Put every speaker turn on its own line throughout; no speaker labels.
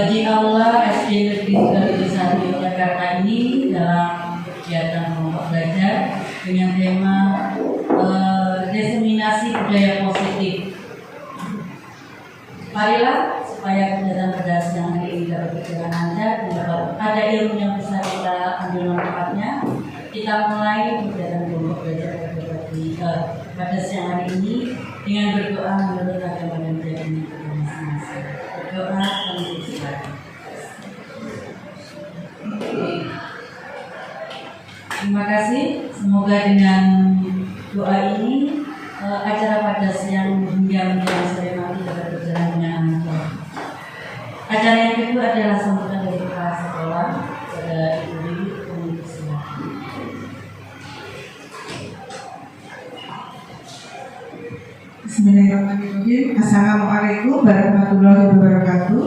di Aula SD Negeri 3 Jakarta ini dalam kegiatan kelompok belajar dengan tema diseminasi budaya positif. Marilah supaya kegiatan berdasar yang hari ini dapat berjalan lancar dan ada ilmu yang bisa kita ambil manfaatnya. Kita mulai kegiatan kelompok belajar pada siang hari ini dengan berdoa menurut agama dan keyakinan kita masing-masing. Berdoa kami silakan. Terima kasih. Semoga dengan doa ini acara pada siang hingga menjelang sore nanti dapat berjalan dengan lancar. Acara yang kedua adalah sambutan dari kepala sekolah pada ibu-ibu komisi silakan.
Bismillahirrahmanirrahim. Assalamualaikum warahmatullahi wabarakatuh.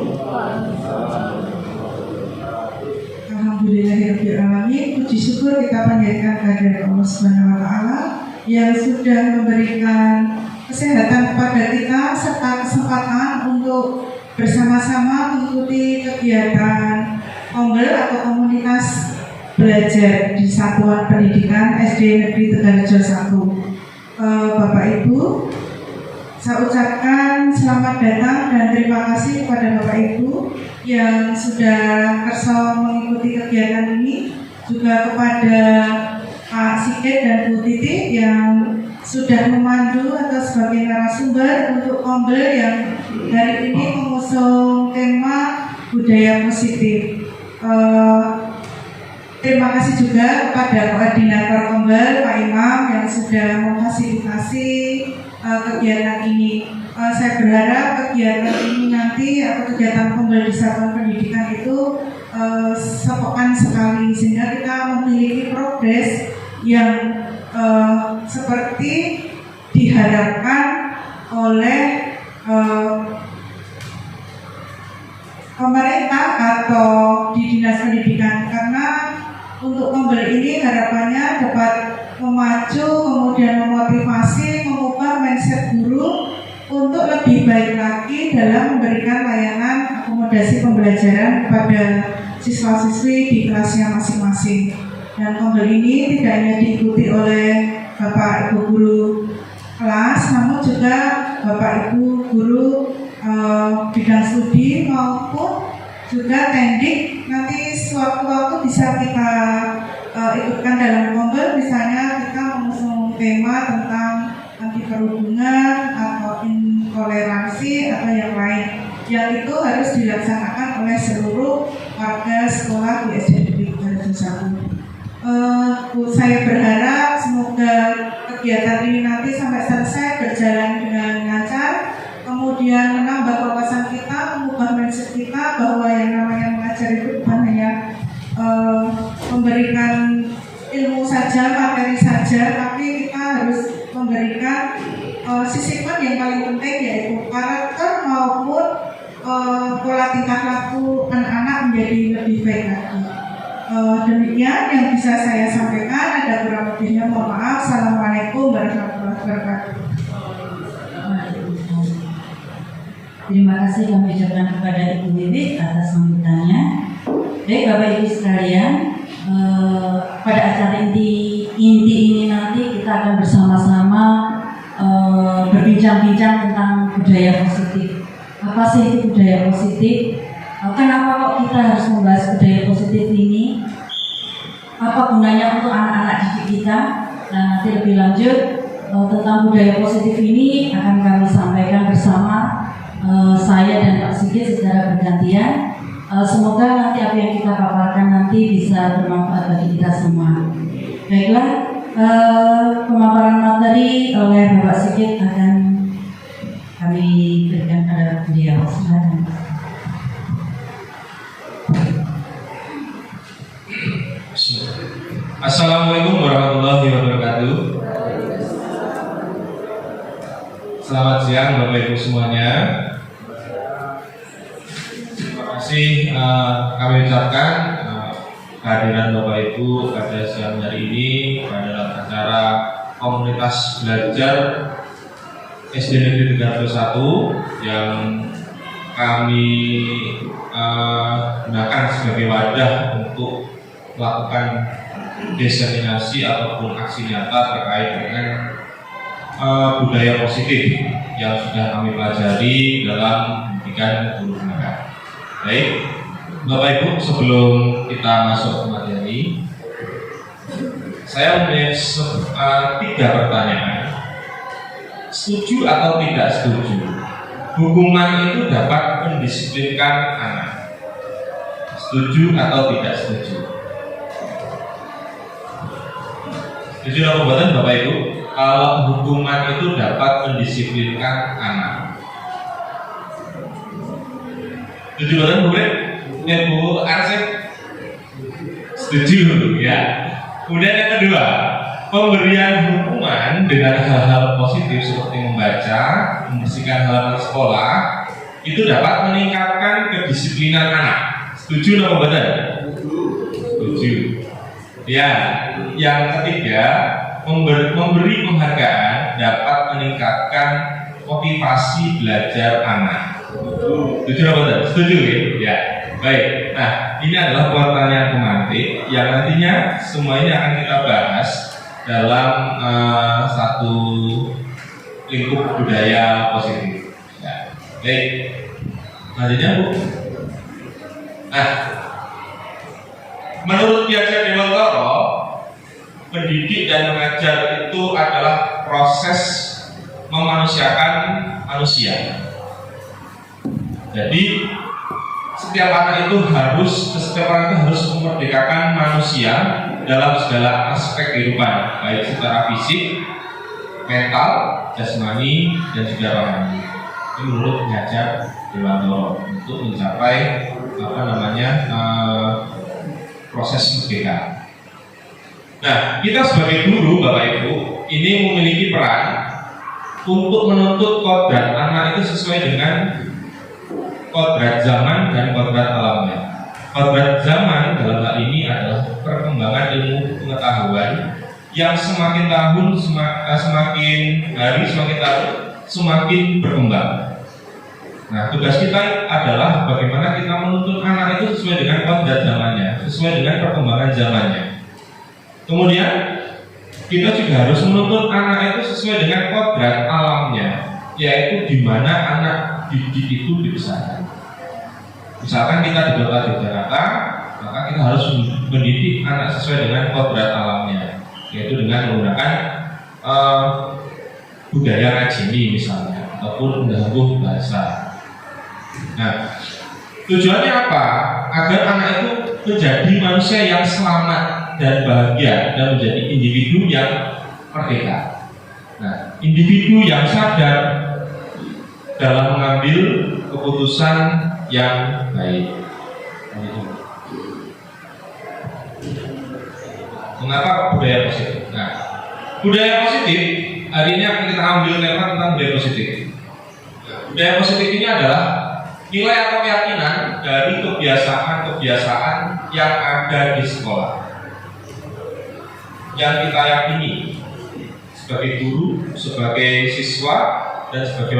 Alhamdulillahirrahmanirrahim. Puji syukur kita panjatkan kehadirat Allah Subhanahu wa Ta'ala yang sudah memberikan kesehatan kepada kita serta kesempatan untuk bersama-sama mengikuti kegiatan Konggel atau komunitas belajar di Satuan Pendidikan SD Negeri Tegalrejo 1. Bapak Ibu, saya ucapkan selamat datang dan terima kasih kepada Bapak Ibu yang sudah kersa mengikuti kegiatan ini, juga kepada Pak Sigit dan Bu Titi yang sudah memandu atau sebagai narasumber untuk Konggel yang hari ini mengusung tema budaya positif. Terima kasih juga kepada koordinator Konggel Pak Imam yang sudah memfasilitasi kegiatan ini. Saya berharap kegiatan ini nanti atau kegiatan Konggel di Satuan Pendidikan itu sepekan sekali sehingga kita memiliki progres yang seperti diharapkan oleh pemerintah atau di Dinas Pendidikan, karena untuk Konggel ini harapannya dapat memacu, kemudian memotivasi, mengubah mindset guru untuk lebih baik lagi dalam memberikan layanan akomodasi pembelajaran kepada siswa-siswi di kelasnya masing-masing. Dan Konggel ini tidak hanya diikuti oleh Bapak Ibu guru kelas, namun juga Bapak Ibu guru bidang studi maupun juga tendik. Nanti sewaktu-waktu bisa kita ikutkan dalam Konggel, misalnya kita mengusung tema tentang anti perhubungan atau intoleransi atau yang lain, yang itu harus dilaksanakan oleh seluruh warga sekolah di SD Negeri Tegalrejo 1. Saya berharap semoga kegiatan ini nanti sampai selesai berjalan dengan lancar, kemudian menambah wawasan kita, mengubah mindset kita bahwa yang namanya mengajar itu bukan hanya memberikan ilmu saja, materi saja, tapi kita harus memberikan sisipan yang paling penting, yaitu karakter maupun pola tingkah laku anak-anak menjadi lebih baik lagi. Demikian yang bisa saya sampaikan. Ada kurang lebihnya mohon maaf. Assalamualaikum warahmatullahi wabarakatuh.
Terima kasih kami ucapkan kepada Ibu Wiwit atas sambutannya. Baik Bapak Ibu sekalian, pada acara inti ini nanti kita akan bersama-sama berbincang-bincang tentang budaya positif. Apa sih itu budaya positif? Kenapa kok kita harus membahas budaya positif ini? Apa gunanya untuk anak-anak didik kita? Nah, nanti lebih lanjut tentang budaya positif ini akan kami sampaikan bersama saya dan Pak Sigit secara bergantian. Semoga nanti apa yang kita paparkan nanti bisa bermanfaat bagi kita semua. Baiklah, pemaparan materi oleh Bapak Sigit akan kami berikan pada beliau. Silakan.
Assalamualaikum warahmatullahi wabarakatuh. Selamat siang Bapak Ibu semuanya. Terima kasih kami ucapkan kehadiran Bapak Ibu pada siang hari ini pada acara komunitas belajar SD Negeri Tegalrejo 1 yang kami gunakan sebagai wadah untuk melakukan diseminasi ataupun aksi nyata terkait dengan budaya positif yang sudah kami pelajari dalam pendidikan guru BK. Baik, Bapak Ibu, sebelum kita masuk ke materi, saya mempunyai 3 pertanyaan. Setuju atau tidak setuju? Hukuman itu dapat mendisiplinkan anak. Setuju atau tidak setuju? Setuju atau buatan Bapak Ibu? Kalau hukuman itu dapat mendisiplinkan anak. Setuju buatan Bu Red? Bu Arsip? Setuju ya. Kemudian yang kedua, pemberian hukuman dengan hal-hal positif seperti membaca, membersihkan halaman sekolah itu dapat meningkatkan kedisiplinan anak. Setuju atau buatan? Setuju. Ya, yang ketiga, memberi penghargaan dapat meningkatkan motivasi belajar anak. Setuju atau buatan? Setuju ya. Baik. Nah, ini adalah pertanyaan pemantik yang nantinya semua ini akan kita bahas dalam satu lingkup budaya positif. Ya. Baik. Selanjutnya Bu. Nah, menurut Ki Hajar Dewantara, mendidik dan mengajar itu adalah proses memanusiakan manusia. Jadi setiap orang itu harus memerdekakan manusia dalam segala aspek kehidupan, baik secara fisik, mental, jasmani, dan juga rohani. Ini menurut Ki Hajar Dewantara untuk mencapai proses merdeka. Nah, kita sebagai guru, Bapak Ibu, ini memiliki peran untuk menuntut kodrat anak itu sesuai dengan kodrat zaman dan kodrat alamnya. Kodrat zaman dalam hal ini adalah perkembangan ilmu pengetahuan yang semakin hari semakin tahun semakin berkembang. Nah, tugas kita adalah bagaimana kita menuntut anak itu sesuai dengan kodrat zamannya, sesuai dengan perkembangan zamannya. Kemudian kita juga harus menuntut anak itu sesuai dengan kodrat alamnya, yaitu di mana anak didik itu dibesarkan. Misalkan kita di Kota Yogyakarta, maka kita harus mendidik anak sesuai dengan kodrat alamnya, yaitu dengan menggunakan budaya ngajini misalnya, ataupun mengganggu bahasa. Nah, tujuannya apa? Agar anak itu menjadi manusia yang selamat dan bahagia dan menjadi individu yang merdeka. Nah, individu yang sadar dalam mengambil keputusan yang baik. Mengapa budaya positif? Nah, budaya positif hari ini akan kita ambil tema tentang budaya positif. Budaya positif ini adalah nilai atau keyakinan dari kebiasaan-kebiasaan yang ada di sekolah, yang kita yakini sebagai guru, sebagai siswa, dan sebagai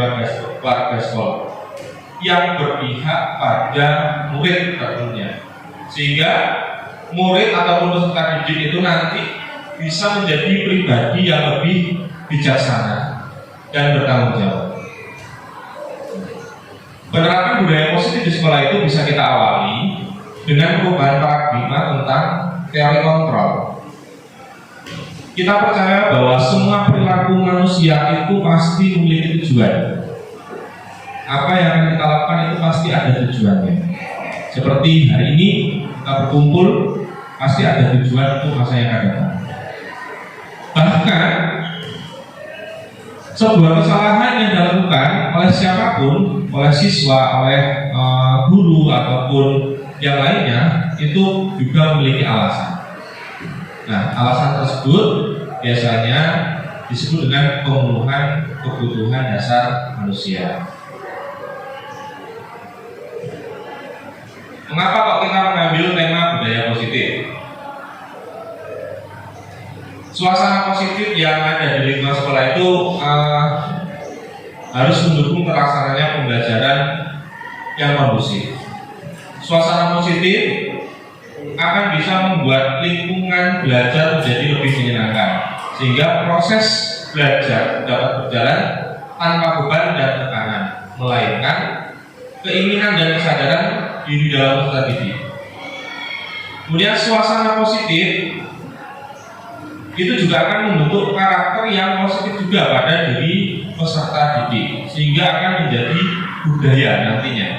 warga sekolah yang berpihak pada murid tentunya, sehingga murid ataupun peserta didik itu nanti bisa menjadi pribadi yang lebih bijaksana dan bertanggung jawab. Penerapan budaya positif di sekolah itu bisa kita awali dengan perubahan paradigma tentang teori kontrol. Kita percaya bahwa semua perilaku manusia itu pasti memiliki tujuan. Apa yang akan kita lakukan itu pasti ada tujuannya. Seperti hari ini kita berkumpul, pasti ada tujuan untuk masa yang akan datang. Bahkan sebuah kesalahan yang dilakukan oleh siapapun, oleh siswa, oleh guru ataupun yang lainnya, itu juga memiliki alasan. Nah, alasan tersebut biasanya disebut dengan pemenuhan kebutuhan dasar manusia. Mengapa kok kita mengambil tema budaya positif? Suasana positif yang ada di lingkungan sekolah itu harus mendukung terlaksananya pembelajaran yang kondusif. Suasana positif akan bisa membuat lingkungan belajar menjadi lebih menyenangkan, sehingga proses belajar dapat berjalan tanpa beban dan tekanan, melainkan keinginan dan kesadaran diri dalam peserta didik. Kemudian suasana positif itu juga akan membentuk karakter yang positif juga pada diri peserta didik, sehingga akan menjadi budaya nantinya.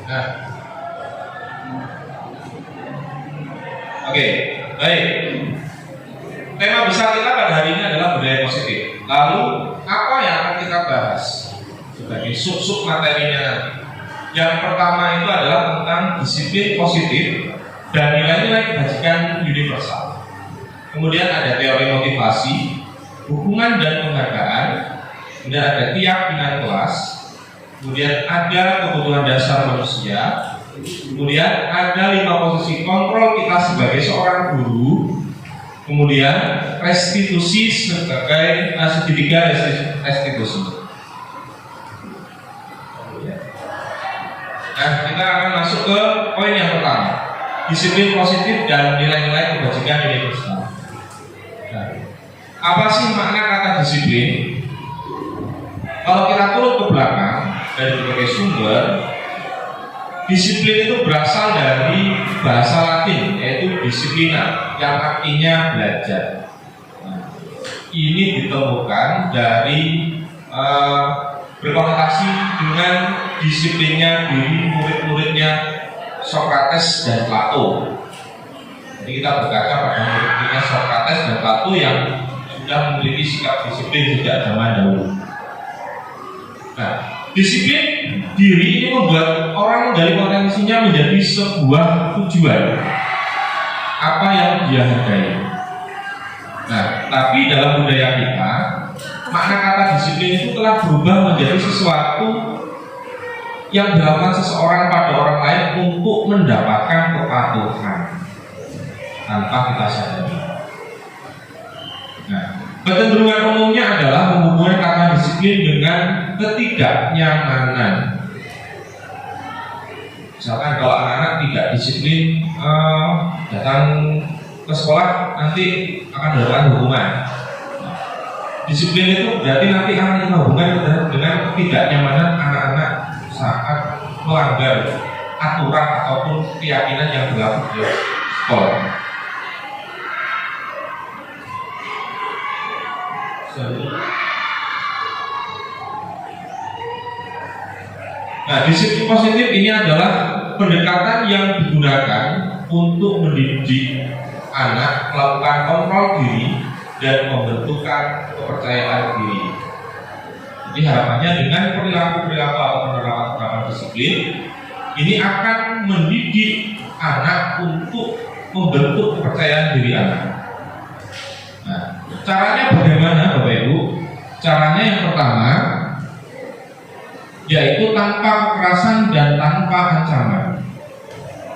Nah, oke, baik. Tema besar kita pada hari ini adalah budaya positif. Lalu apa yang akan kita bahas sebagai sub-sub materinya nanti? Yang pertama itu adalah tentang disiplin positif dan nilai-nilai kebajikan universal. Kemudian ada teori motivasi, hubungan dan penghargaan, kemudian ada keyakinan kelas, kemudian ada kebutuhan dasar manusia, kemudian ada 5 posisi kontrol kita sebagai seorang guru, kemudian restitusi sebagai segitiga restitusi. Nah, kita akan masuk ke poin yang pertama, disiplin positif dan nilai-nilai kebajikan universal. Nah, apa sih makna kata disiplin? Kalau kita turun ke belakang dari berbagai sumber, disiplin itu berasal dari bahasa Latin, yaitu disiplina, yang artinya belajar. Nah, ini ditemukan dari berkonotasi dengan disiplinnya diri murid-muridnya Socrates dan Plato. Jadi kita berkaca pada murid-muridnya Socrates dan Plato yang sudah memiliki sikap disiplin sejak zaman dahulu. Nah, disiplin diri ini membuat orang dari potensinya menjadi sebuah tujuan apa yang dia hargai. Nah, tapi dalam budaya kita, makna kata disiplin itu telah berubah menjadi sesuatu yang dilakukan seseorang pada orang lain untuk mendapatkan kepatuhan tanpa kita sadari. Nah, kecenderungan umumnya adalah menghubungkan kata disiplin dengan ketidaknyamanan. Misalkan kalau anak-anak tidak disiplin datang ke sekolah, nanti akan mendapatkan hukuman. Disiplin itu berarti nanti akan kita hubungkan dengan ketidaknyamanan anak-anak saat melanggar aturan ataupun keyakinan yang berlaku di sekolah. Nah, disiplin positif ini adalah pendekatan yang digunakan untuk mendidik anak melakukan kontrol diri dan pembentukan kepercayaan diri. Jadi harapannya dengan perilaku-perilaku atau penerapan disiplin ini akan mendidik anak untuk membentuk kepercayaan diri anak. Nah, caranya bagaimana Bapak Ibu? Caranya yang pertama yaitu tanpa kekerasan dan tanpa ancaman,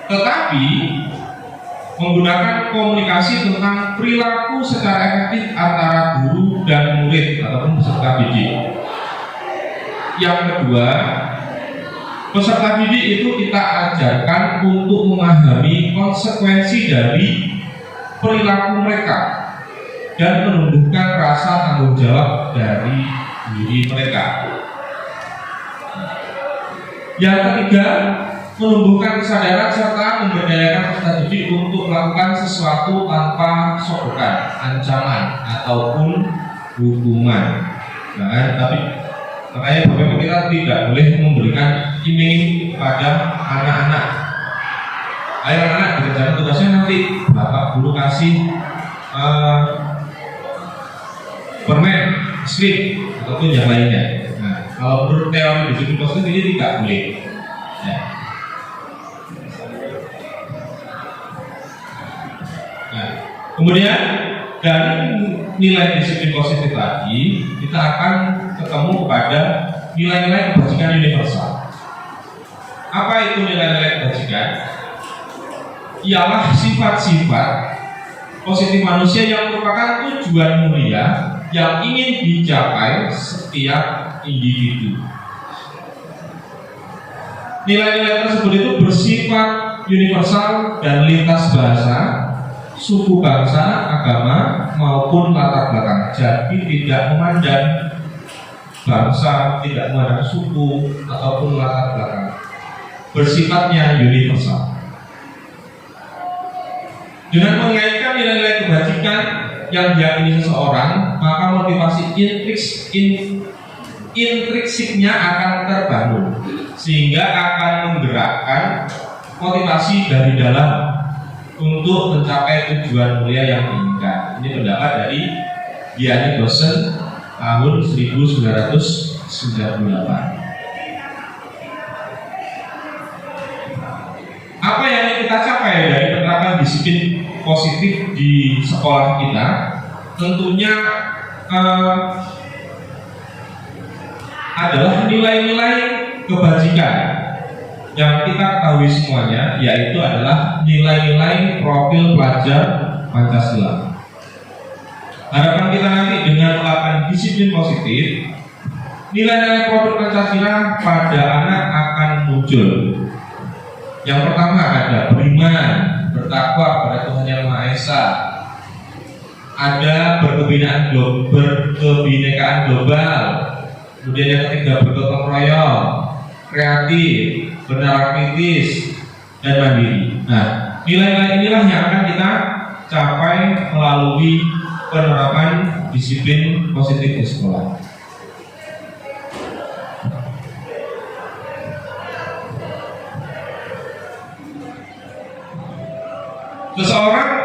tetapi menggunakan komunikasi tentang perilaku secara efektif antara guru dan murid ataupun peserta didik. Yang kedua, peserta didik itu kita ajarkan untuk memahami konsekuensi dari perilaku mereka dan menumbuhkan rasa tanggung jawab dari diri mereka. Yang ketiga, menumbuhkan kesadaran serta memberdayakan peserta didik untuk melakukan sesuatu tanpa sokongan, ancaman ataupun hukuman. Nah, tapi makanya Bapak kita tidak boleh memberikan iming-iming kepada anak-anak. Ayo anak-anak, dikerjakan tugasnya nanti Bapak guru kasih permen, slip ataupun yang lainnya. Nah, kalau menurut teori disiplin positif ini tidak boleh. Ya. Nah, kemudian dari nilai disiplin positif tadi kita akan ketemu kepada nilai-nilai kebajikan universal. Apa itu nilai-nilai kebajikan? Ialah sifat-sifat positif manusia yang merupakan tujuan mulia yang ingin dicapai setiap individu. Nilai-nilai tersebut itu bersifat universal dan lintas bahasa, suku, bangsa, agama maupun latar belakang. Jadi tidak memandang bangsa, tidak memandang suku ataupun latar belakang. Bersifatnya universal. Dengan mengaitkan nilai-nilai kebajikan yang diyakini seseorang, maka motivasi intrinsiknya akan terbangun, sehingga akan menggerakkan motivasi dari dalam untuk mencapai tujuan mulia yang diinginkan. Ini pendapat dari Gianni Dosen tahun 1998. Apa yang kita capai dari penerapan disiplin positif di sekolah kita? Tentunya adalah nilai-nilai kebajikan yang kita ketahui semuanya, yaitu adalah nilai-nilai profil pelajar Pancasila. Harapan kita nanti dengan melakukan disiplin positif, nilai-nilai profil Pancasila pada anak akan muncul. Yang pertama ada beriman, bertakwa kepada Tuhan Yang Maha Esa, ada berkebinekaan global, kemudian yang ketiga bergotong royong, kreatif, benar kritis, dan mandiri. Nah, nilai-nilai inilah yang akan kita capai melalui penerapan disiplin positif di sekolah. Seseorang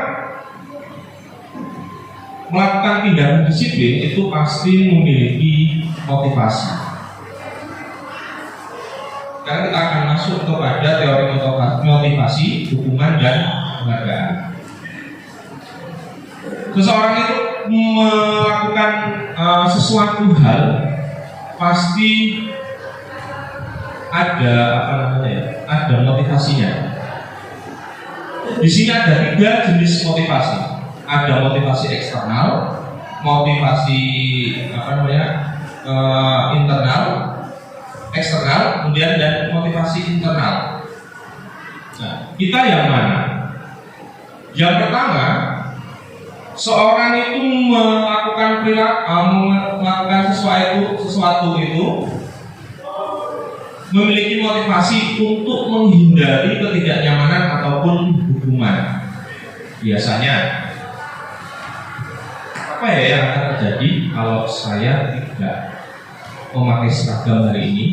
melakukan tindakan disiplin itu pasti memiliki motivasi. Karena kita akan masuk kepada teori motivasi, hukuman, dan penghargaan. Seseorang itu melakukan sesuatu hal pasti ada ada motivasinya. Di sini ada 3 jenis motivasi. Ada motivasi eksternal, motivasi internal, eksternal, kemudian dan motivasi internal. Nah, kita yang mana? Yang pertama, seorang itu melakukan sesuatu itu memiliki motivasi untuk menghindari ketidaknyamanan ataupun hukuman. Biasanya apa ya yang akan terjadi kalau saya tidak memakai seragam hari ini?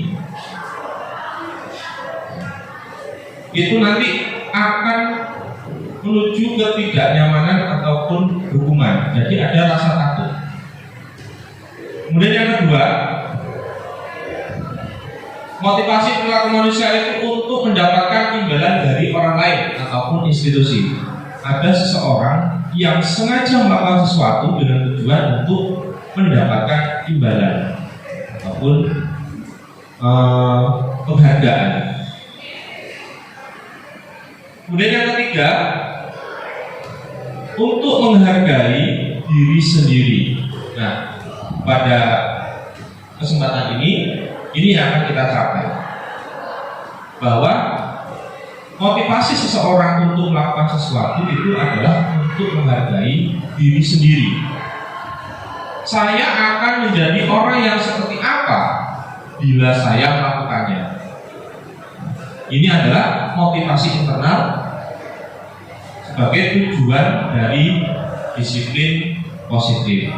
Itu nanti akan menuju ketidaknyamanan ataupun hukuman. Jadi ada rasa takut. Kemudian yang kedua, motivasi perilaku manusia itu untuk mendapatkan imbalan dari orang lain ataupun institusi. Ada seseorang yang sengaja melakukan sesuatu dengan tujuan untuk mendapatkan imbalan ataupun penghargaan. Kemudian yang ketiga, untuk menghargai diri sendiri. Nah, pada kesempatan ini yang akan kita capai, bahwa motivasi seseorang untuk melakukan sesuatu itu adalah untuk menghargai diri sendiri. Saya akan menjadi orang yang seperti apa bila saya melakukannya. Ini adalah motivasi internal sebagai tujuan dari disiplin positif.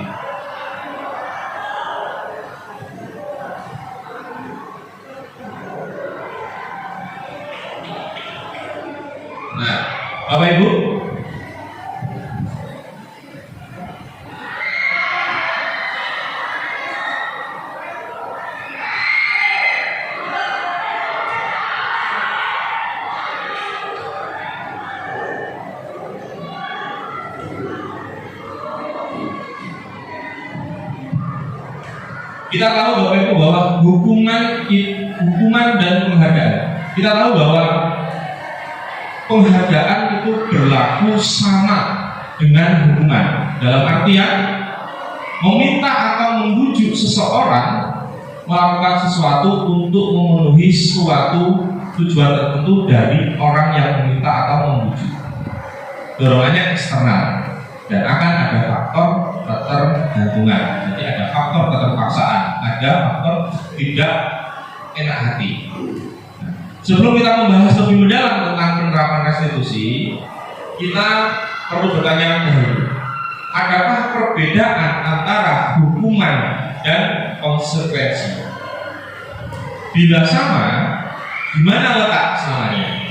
Nah, Bapak Ibu, kita tahu Bapak Ibu bahwa hukuman dan penghargaan kita tahu bahwa penghargaan itu berlaku sama dengan hukuman. Dalam artian meminta atau membujuk seseorang melakukan sesuatu untuk memenuhi suatu tujuan tertentu dari orang yang meminta atau membujuk. Dorongannya eksternal dan akan ada faktor ketergantungan. Jadi ada faktor keterpaksaan, ada faktor tidak enak hati. Sebelum kita membahas lebih mendalam tentang penerapan restitusi, kita perlu bertanya dahulu, adakah perbedaan antara hukuman dan konsekuensi? Bila sama, di mana letak samanya?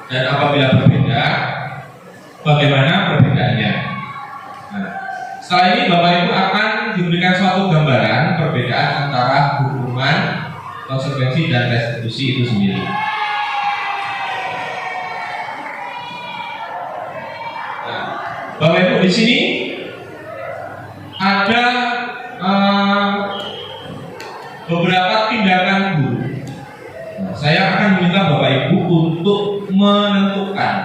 Dan apabila berbeda, bagaimana perbedaannya? Nah, setelah ini Bapak Ibu akan diberikan suatu gambaran perbedaan antara hukuman, konsekuensi, dan restitusi itu sendiri. Nah, Bapak Ibu, di sini ada beberapa tindakan guru. Nah, saya akan meminta Bapak Ibu untuk menentukan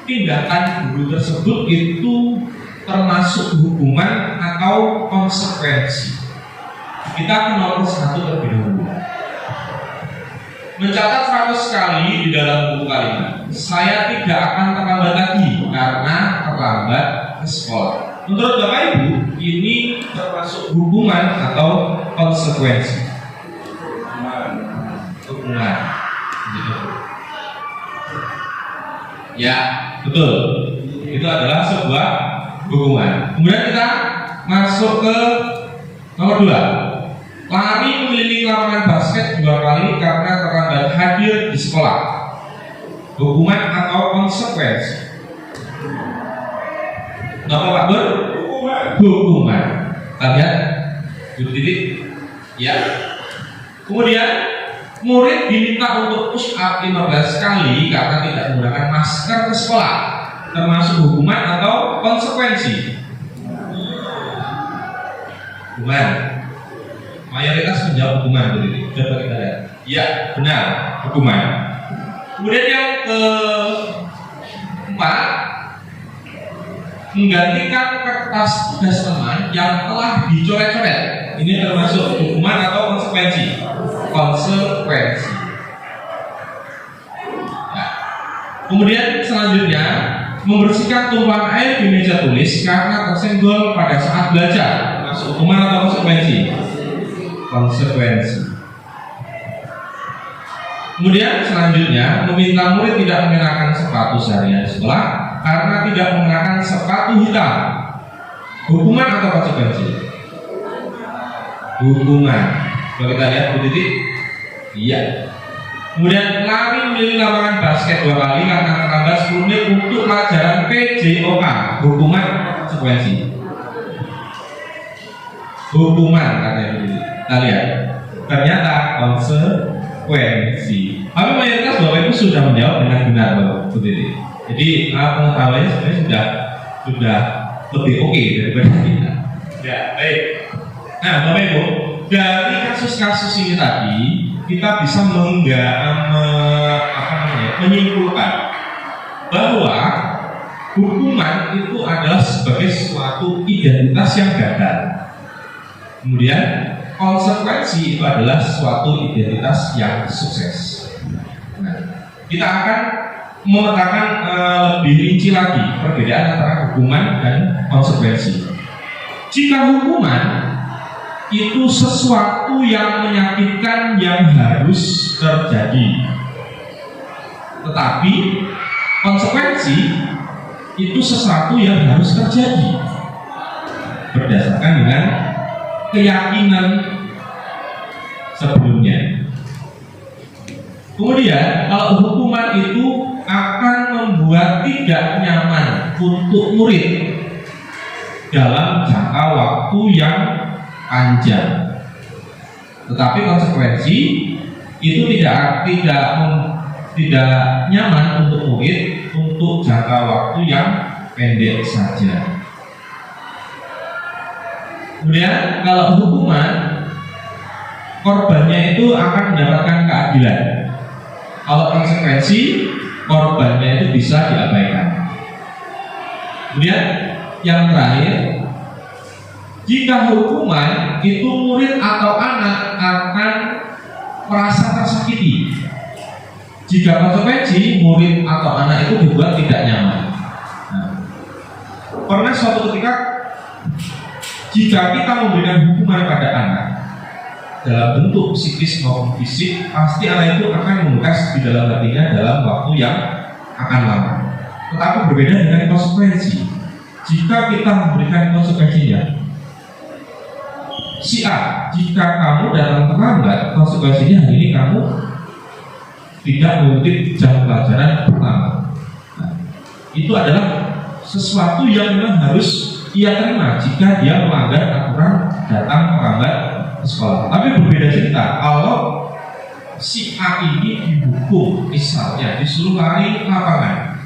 tindakan guru tersebut itu termasuk hukuman atau konsekuensi. Kita akan nomor satu terlebih dahulu. Mencatat 100 kali di dalam buku kalimat. Saya tidak akan terlambat lagi karena terlambat ke sekolah. Menurut Bapak Ibu, ini termasuk hukuman atau konsekuensi? Hukuman. Ya, betul. Itu adalah sebuah hukuman. Kemudian kita masuk ke nomor 2. Lari mengelilingi lapangan basket 2 kali karena terlambat hadir di sekolah. Hukuman atau konsekuensi? Apa Pak Bur? Hukuman. Kita lihat duduk titik. Ya. Kemudian murid diminta untuk push up 15 kali karena tidak menggunakan masker ke sekolah. Termasuk hukuman atau konsekuensi? Hukuman. Mayoritas menjawab hukuman. Coba kita lihat. Ya, benar, hukuman. Kemudian yang keempat, menggantikan kertas tugas teman yang telah dicoret-coret. Ini termasuk hukuman atau konsekuensi? Konsekuensi. Ya. Kemudian selanjutnya, membersihkan tumpahan air di meja tulis karena tersenggol pada saat belajar. Termasuk hukuman atau konsekuensi? Konsekuensi. Kemudian selanjutnya, meminta murid tidak mengenakan sepatu seharian di sekolah karena tidak mengenakan sepatu hitam. Hukuman atau konsekuensi? Hukuman. Kalau kita lihat Bu titik, iya. Kemudian lari mengelilingi lapangan basket 2 kali karena terlambat 10 menit untuk pelajaran PJOK. Hukuman atau konsekuensi? Hukuman katanya Bu titik. Kita lihat, ternyata konsekuensi. Tapi mayoritas Bapak Ibu sudah menjawab dengan benar Bapak Ibu. Jadi pengetahuannya sebenarnya sudah lebih oke daripada kita. Ya, baik. Nah Bapak Ibu, dari kasus-kasus ini tadi kita bisa menyimpulkan bahwa hukuman itu adalah sebagai suatu identitas yang gagal. Kemudian konsekuensi itu adalah suatu identitas yang sukses. Nah, kita akan memetakan lebih rinci lagi perbedaan antara hukuman dan konsekuensi. Jika hukuman itu sesuatu yang menyakitkan yang harus terjadi, tetapi konsekuensi itu sesuatu yang harus terjadi berdasarkan dengan keyakinan sebelumnya. Kemudian kalau hukuman itu akan membuat tidak nyaman untuk murid dalam jangka waktu yang panjang, tetapi konsekuensi itu tidak nyaman untuk murid untuk jangka waktu yang pendek saja. Kemudian kalau hukuman korbannya itu akan mendapatkan keadilan. Kalau konsekuensi, korbannya itu bisa diabaikan. Kemudian yang terakhir, jika hukuman itu murid atau anak akan merasa tersakiti. Jika konsekuensi, murid atau anak itu dibuat tidak nyaman. Nah, pernah suatu ketika, jika kita memberikan hukuman pada anak dalam bentuk psikis maupun fisik, pasti anak itu akan membekas di dalam hatinya dalam waktu yang akan lama. Tetapi berbeda dengan konsekuensi. Jika kita memberikan konsekuensinya, si A, jika kamu datang terlambat, konsekuensinya hari ini kamu tidak mengikuti jam pelajaran pertama. Nah, itu adalah sesuatu yang memang harus ia terima jika dia melanggar aturan datang terlambat ke sekolah. Tapi berbeda cerita kalau si A ini dihukum, misalnya disuruh lari lapangan,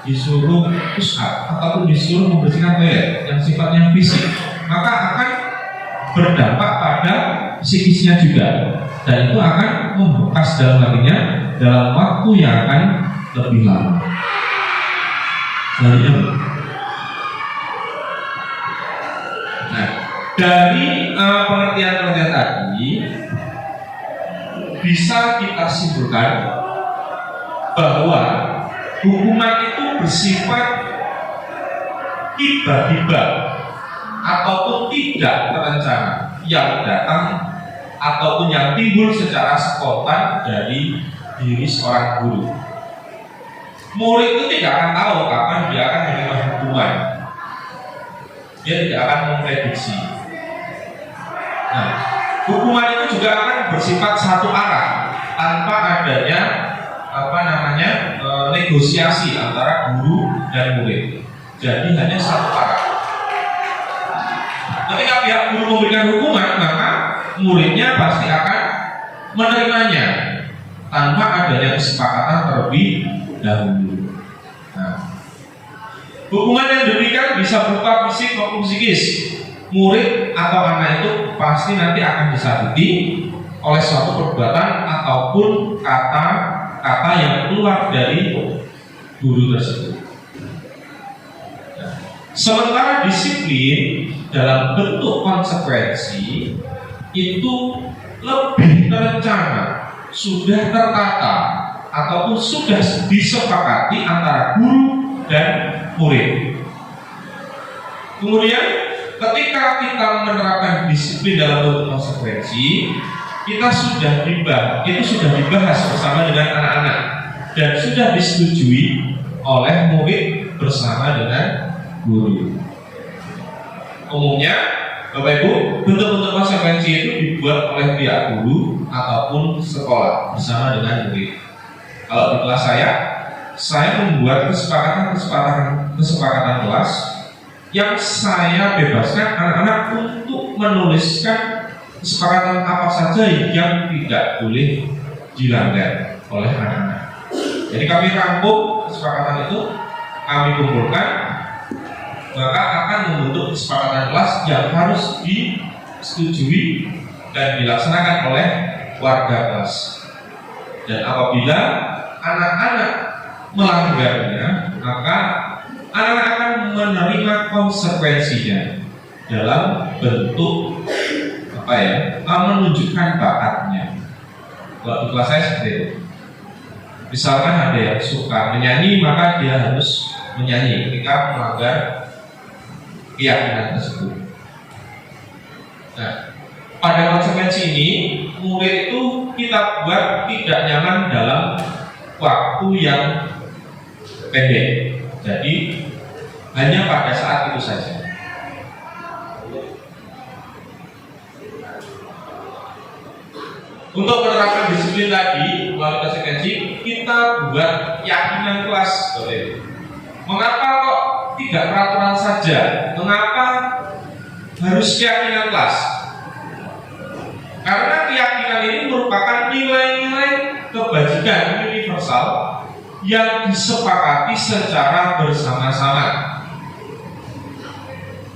disuruh push up, ataupun disuruh membersihkan toilet yang sifatnya fisik, maka akan berdampak pada psikisnya juga, dan itu akan membekas dalam hatinya dalam waktu yang akan lebih lama. Selanjutnya, nah, dari pengertian-pengertian tadi bisa kita simpulkan bahwa hukuman itu bersifat tiba-tiba ataupun tidak terencana, yang datang ataupun yang timbul secara spontan dari diri seorang guru. Murid itu tidak akan tahu kapan dia akan menerima hukuman. Dia tidak akan memprediksi. Nah, hukuman itu juga akan bersifat satu arah tanpa adanya negosiasi antara guru dan murid. Jadi hanya satu arah. Ketika pihak guru memberikan hukuman, maka muridnya pasti akan menerimanya tanpa adanya kesepakatan terlebih dahulu. Nah, hukuman yang diberikan bisa berupa fisik maupun psikis. Murid atau anak itu pasti nanti akan disakiti oleh suatu perbuatan ataupun kata-kata yang keluar dari guru tersebut. Nah, sementara disiplin dalam bentuk konsekuensi itu lebih terencana, sudah tertata, ataupun sudah disepakati antara guru dan murid. Kemudian ketika kita menerapkan disiplin dalam bentuk konsekuensi, itu sudah dibahas bersama dengan anak-anak dan sudah disetujui oleh murid bersama dengan guru. Umumnya, Bapak Ibu, bentuk-bentuk konsekuensi itu dibuat oleh pihak guru ataupun sekolah bersama dengan murid. Kalau di kelas saya membuat kesepakatan kelas yang saya bebaskan anak-anak untuk menuliskan kesepakatan apa saja yang tidak boleh dilanggar oleh anak-anak. Jadi kami rangkum kesepakatan itu, kami kumpulkan, maka akan membentuk kesepakatan kelas yang harus disetujui dan dilaksanakan oleh warga kelas. Dan apabila anak-anak melanggarnya, maka anak-anak akan menerima konsekuensinya dalam bentuk menunjukkan bakatnya. Kalau di kelas saya seperti itu. Misalkan ada yang suka menyanyi, maka dia harus menyanyi ketika melanggar keyakinan tersebut. Nah, pada konsekuensi ini, murid itu kita buat tidak nyaman dalam waktu yang pendek. Jadi hanya pada saat itu saja. Untuk menerapkan disiplin tadi melalui konsekuensi, kita buat keyakinan kelas. Mengapa kok tidak peraturan saja? Mengapa harus keyakinan kelas? Karena keyakinan ini merupakan nilai-nilai kebajikan universal yang disepakati secara bersama-sama,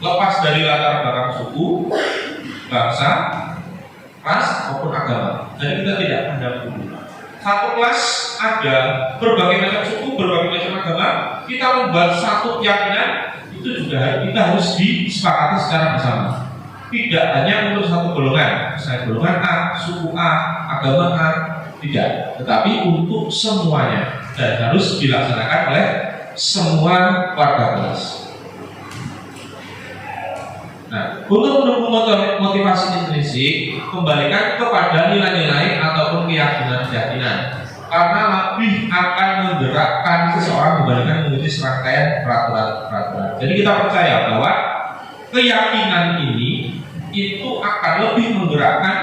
lepas dari latar belakang suku, bangsa, ras maupun agama. Jadi kita tidak pandang bulu. Satu kelas ada berbagai macam suku, berbagai macam agama. Kita membuat satu keyakinan, itu juga kita harus disepakati secara bersama. Tidak hanya untuk satu golongan, misalnya golongan A, suku A, agama A, tidak. Tetapi untuk semuanya dan harus dilaksanakan oleh semua warga kelas. Nah, untuk mendukung motivasi intrinsik, kembalikan kepada nilai-nilai ataupun keyakinan-keyakinan, karena lebih akan menggerakkan seseorang dibandingkan mengikuti serangkaian peraturan-peraturan. Jadi kita percaya bahwa keyakinan ini itu akan lebih menggerakkan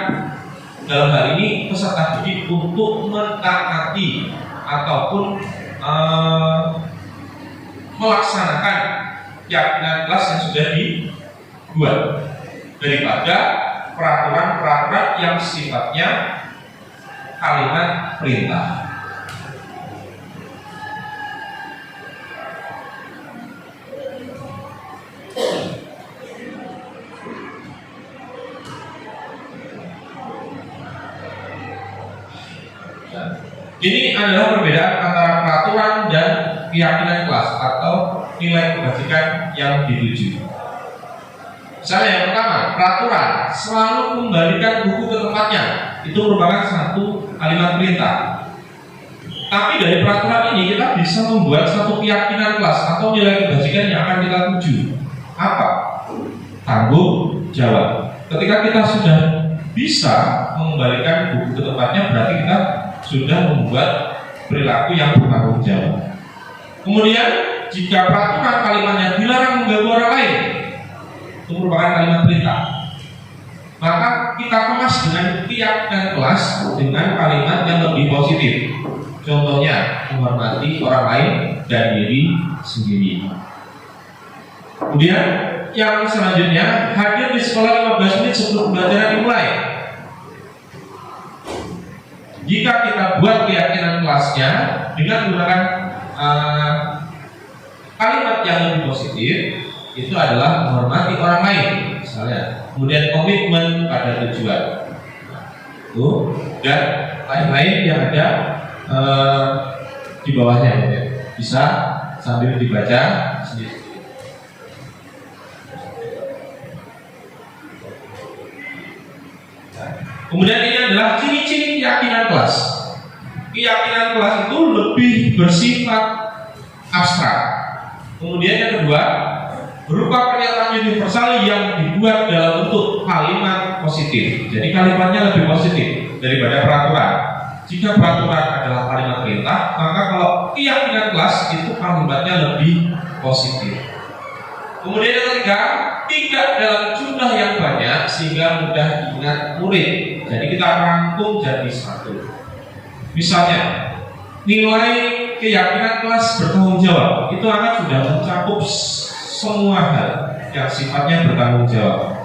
dalam hal ini peserta didik untuk mentaati ataupun melaksanakan keyakinan kelas yang sudah dibuat daripada peraturan-peraturan yang sifatnya kalimat perintah. Ini adalah perbedaan antara peraturan dan keyakinan kelas atau nilai kebajikan yang dituju. Misalnya yang pertama, peraturan selalu kembalikan buku ke tempatnya. Itu merupakan satu kalimat perintah. Tapi dari peraturan ini kita bisa membuat satu keyakinan kelas atau nilai kebajikan yang akan kita tuju. Apa? Tanggung jawab. Ketika kita sudah bisa mengembalikan buku ke tempatnya, berarti kita sudah membuat perilaku yang bertanggung jawab. Kemudian jika peraturan kalimatnya dilarang mengganggu orang lain, itu merupakan kalimat perintah, maka kita kemas dengan keyakinan kelas dengan kalimat yang lebih positif. Contohnya, menghormati orang lain dan diri sendiri. Kemudian yang selanjutnya, hadir di sekolah 15 menit sebelum pembelajaran dimulai. Jika kita buat keyakinan kelasnya dengan menggunakan kalimat yang lebih positif, itu adalah menghormati orang lain, misalnya. Kemudian komitmen pada tujuan, dan lain-lain yang ada di bawahnya, bisa sambil dibaca sendiri. Kemudian ini adalah ciri-ciri keyakinan kelas. Keyakinan kelas itu lebih bersifat abstrak. Kemudian yang kedua, berupa pernyataan universal yang dibuat dalam bentuk kalimat positif. Jadi kalimatnya lebih positif daripada peraturan. Jika peraturan adalah kalimat perintah, maka kalau keyakinan kelas itu kalimatnya lebih positif. Kemudian yang ketiga, tidak dalam jumlah yang banyak sehingga mudah diingat murid. Jadi kita rangkum jadi satu. Misalnya, nilai keyakinan kelas bertanggung jawab itu akan sudah mencakup semua hal yang sifatnya bertanggung jawab.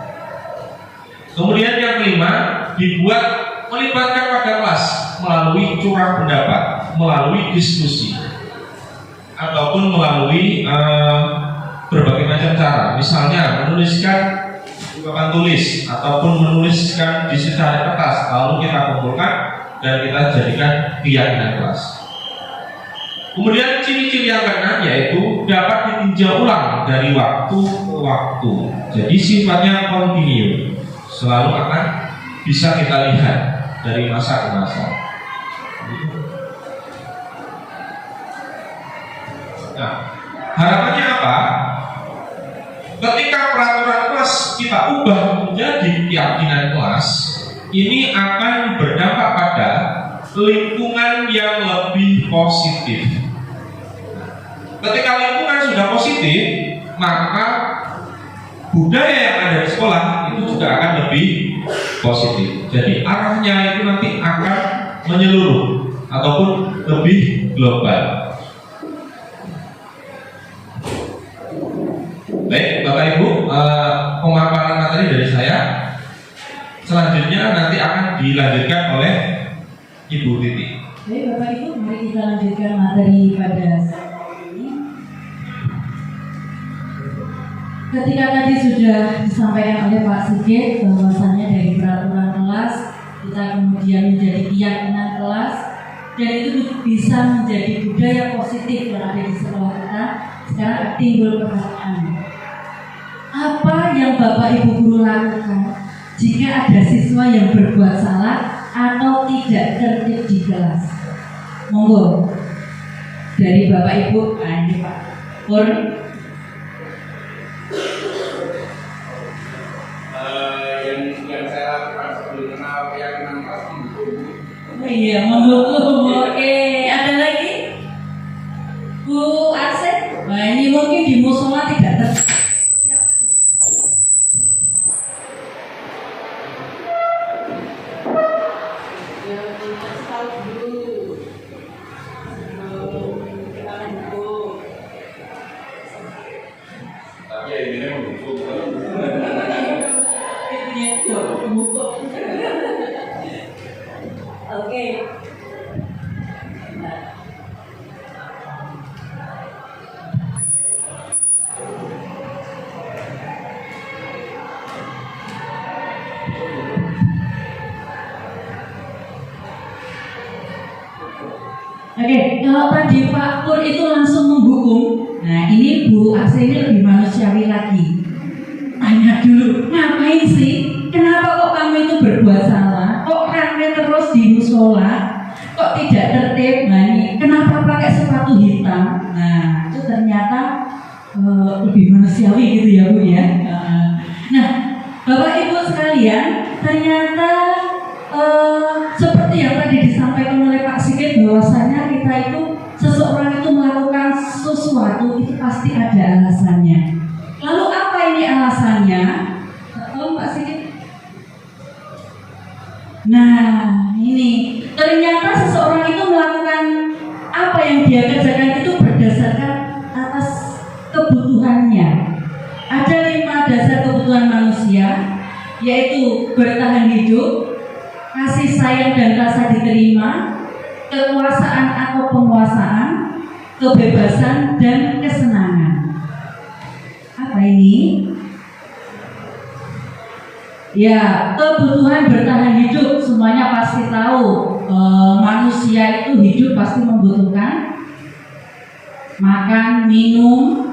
Kemudian yang kelima, dibuat melibatkan pada kelas melalui curah pendapat, melalui diskusi, ataupun melalui berbagai macam cara. Misalnya menuliskan papan tulis ataupun menuliskan di secara kertas, lalu kita kumpulkan dan kita jadikan keyakinan kelas. Kemudian ciri-ciri yang keenam yaitu dapat ditinjau ulang dari waktu ke waktu. Jadi sifatnya kontinu, selalu akan bisa kita lihat dari masa ke masa. Nah, harapannya apa? Ketika peraturan kelas kita ubah menjadi keyakinan kelas, ini akan berdampak pada lingkungan yang lebih positif. Ketika lingkungan sudah positif, maka budaya yang ada di sekolah itu juga akan lebih positif. Jadi arahnya itu nanti akan menyeluruh ataupun lebih global. Baik, Bapak Ibu, pemaparan materi dari saya. Selanjutnya nanti akan dilanjutkan oleh Ibu Titi.
Baik, Bapak Ibu, mari kita lanjutkan materi pada saat ini. Ketika tadi sudah disampaikan oleh Pak Sigit bahwasanya dari peraturan kelas kelas, kita kemudian menjadi keyakinan kelas, dan itu bisa menjadi budaya positif yang ada di sekolah kita. Sekarang timbul pertanyaan, apa yang Bapak Ibu guru lakukan jika ada siswa yang berbuat salah atau tidak tertib di kelas? Monggo dari Bapak Ibu. Nah, ini Pak Pur.
Yang saya lakukan sebelum kenal keyakinan kelas
Oh iya, mendukung. Oke, ada lagi? Bu Arsep? Nah, ini mungkin di musola tidak
tapi ya ini mendukung.
Oke. Oke, kalau tadi Pak Pur itu langsung menghukum, nah ini Bu Akse ini lebih manusiawi lagi. Tanya dulu, ngapain sih? Kenapa kok kamu itu berbuat salah? Kok rame terus di musola? Kok tidak tertib? Nah ini, kenapa pakai sepatu hitam? Nah itu ternyata lebih manusiawi gitu ya Bu ya. Nah Bapak Ibu sekalian, ternyata seperti yang tadi disampaikan oleh Pak Sigit, bahwasanya kita itu seseorang itu melakukan sesuatu itu pasti ada alasannya. Lalu apa ini alasannya? Tolong Pak Sigit. Nah ini ternyata seseorang itu melakukan apa yang dia kerjakan itu berdasarkan atas kebutuhannya. Ada 5 dasar kebutuhan manusia, yaitu bertahan hidup, kasih sayang dan rasa diterima, kekuasaan atau penguasaan, kebebasan dan kesenangan. Apa ini? Ya, kebutuhan bertahan hidup semuanya pasti tahu. Manusia itu hidup pasti membutuhkan makan, minum,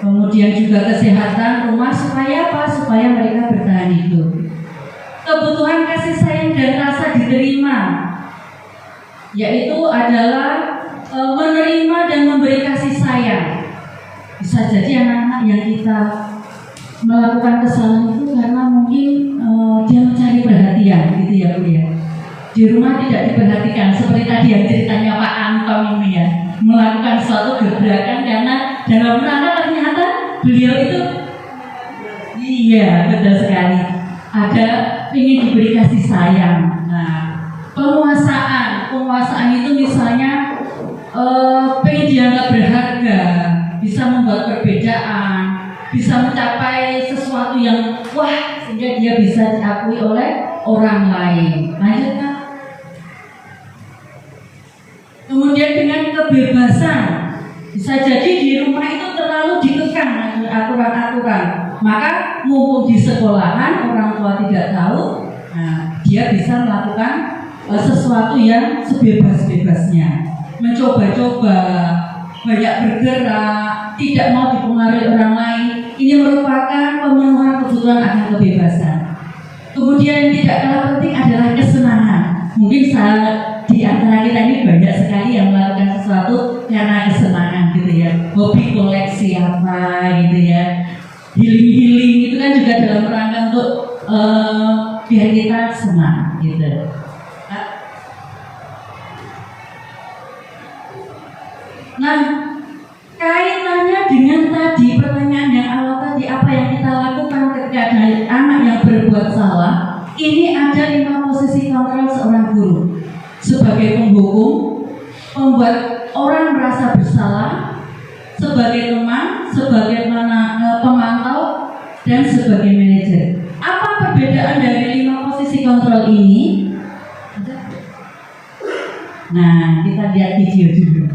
kemudian juga kesehatan, rumah, supaya apa? Supaya mereka bertahan hidup. Kebutuhan kasih sayang dan rasa diterima, yaitu adalah menerima dan memberi kasih sayang. Bisa jadi anak-anak yang kita melakukan kesalahan itu karena mungkin dia mencari perhatian gitu ya Bu ya. Di rumah tidak diperhatikan, seperti tadi yang ceritanya Pak Anton ini ya, melakukan suatu gebrakan karena dalam rangka ternyata beliau itu iya betul sekali ada ingin diberi kasih sayang. Nah, penguasaan itu misalnya pengen dianggap berharga, bisa membuat perbedaan, bisa mencapai sesuatu yang wah sehingga dia bisa diakui oleh orang lain. Lanjutkan. Kemudian dengan kebebasan, bisa jadi di rumah itu terlalu dikekang aturan-aturan, maka mumpung di sekolahan orang tua tidak tahu, nah, dia bisa melakukan sesuatu yang sebebas-bebasnya, mencoba-coba, banyak bergerak, tidak mau dipengaruhi orang lain. Ini merupakan pemenuhan kebutuhan akan kebebasan. Kemudian yang tidak kalah penting adalah kesenangan. Mungkin di antara kita ini banyak sekali yang melakukan sesuatu karena kesenangan gitu ya. Hobi koleksi apa gitu ya. Healing itu kan juga dalam rangka untuk biar kita senang gitu. Nah, kaitannya dengan tadi pertanyaan yang awal tadi, apa yang kita lakukan ketika ada anak yang berbuat salah? Ini ada 5 posisi kontrol seorang guru. Sebagai penghukum, membuat orang merasa bersalah, sebagai teman, sebagai pemantau, dan sebagai manajer. Apa perbedaan dari 5 posisi kontrol ini? Nah, kita lihat video dulu.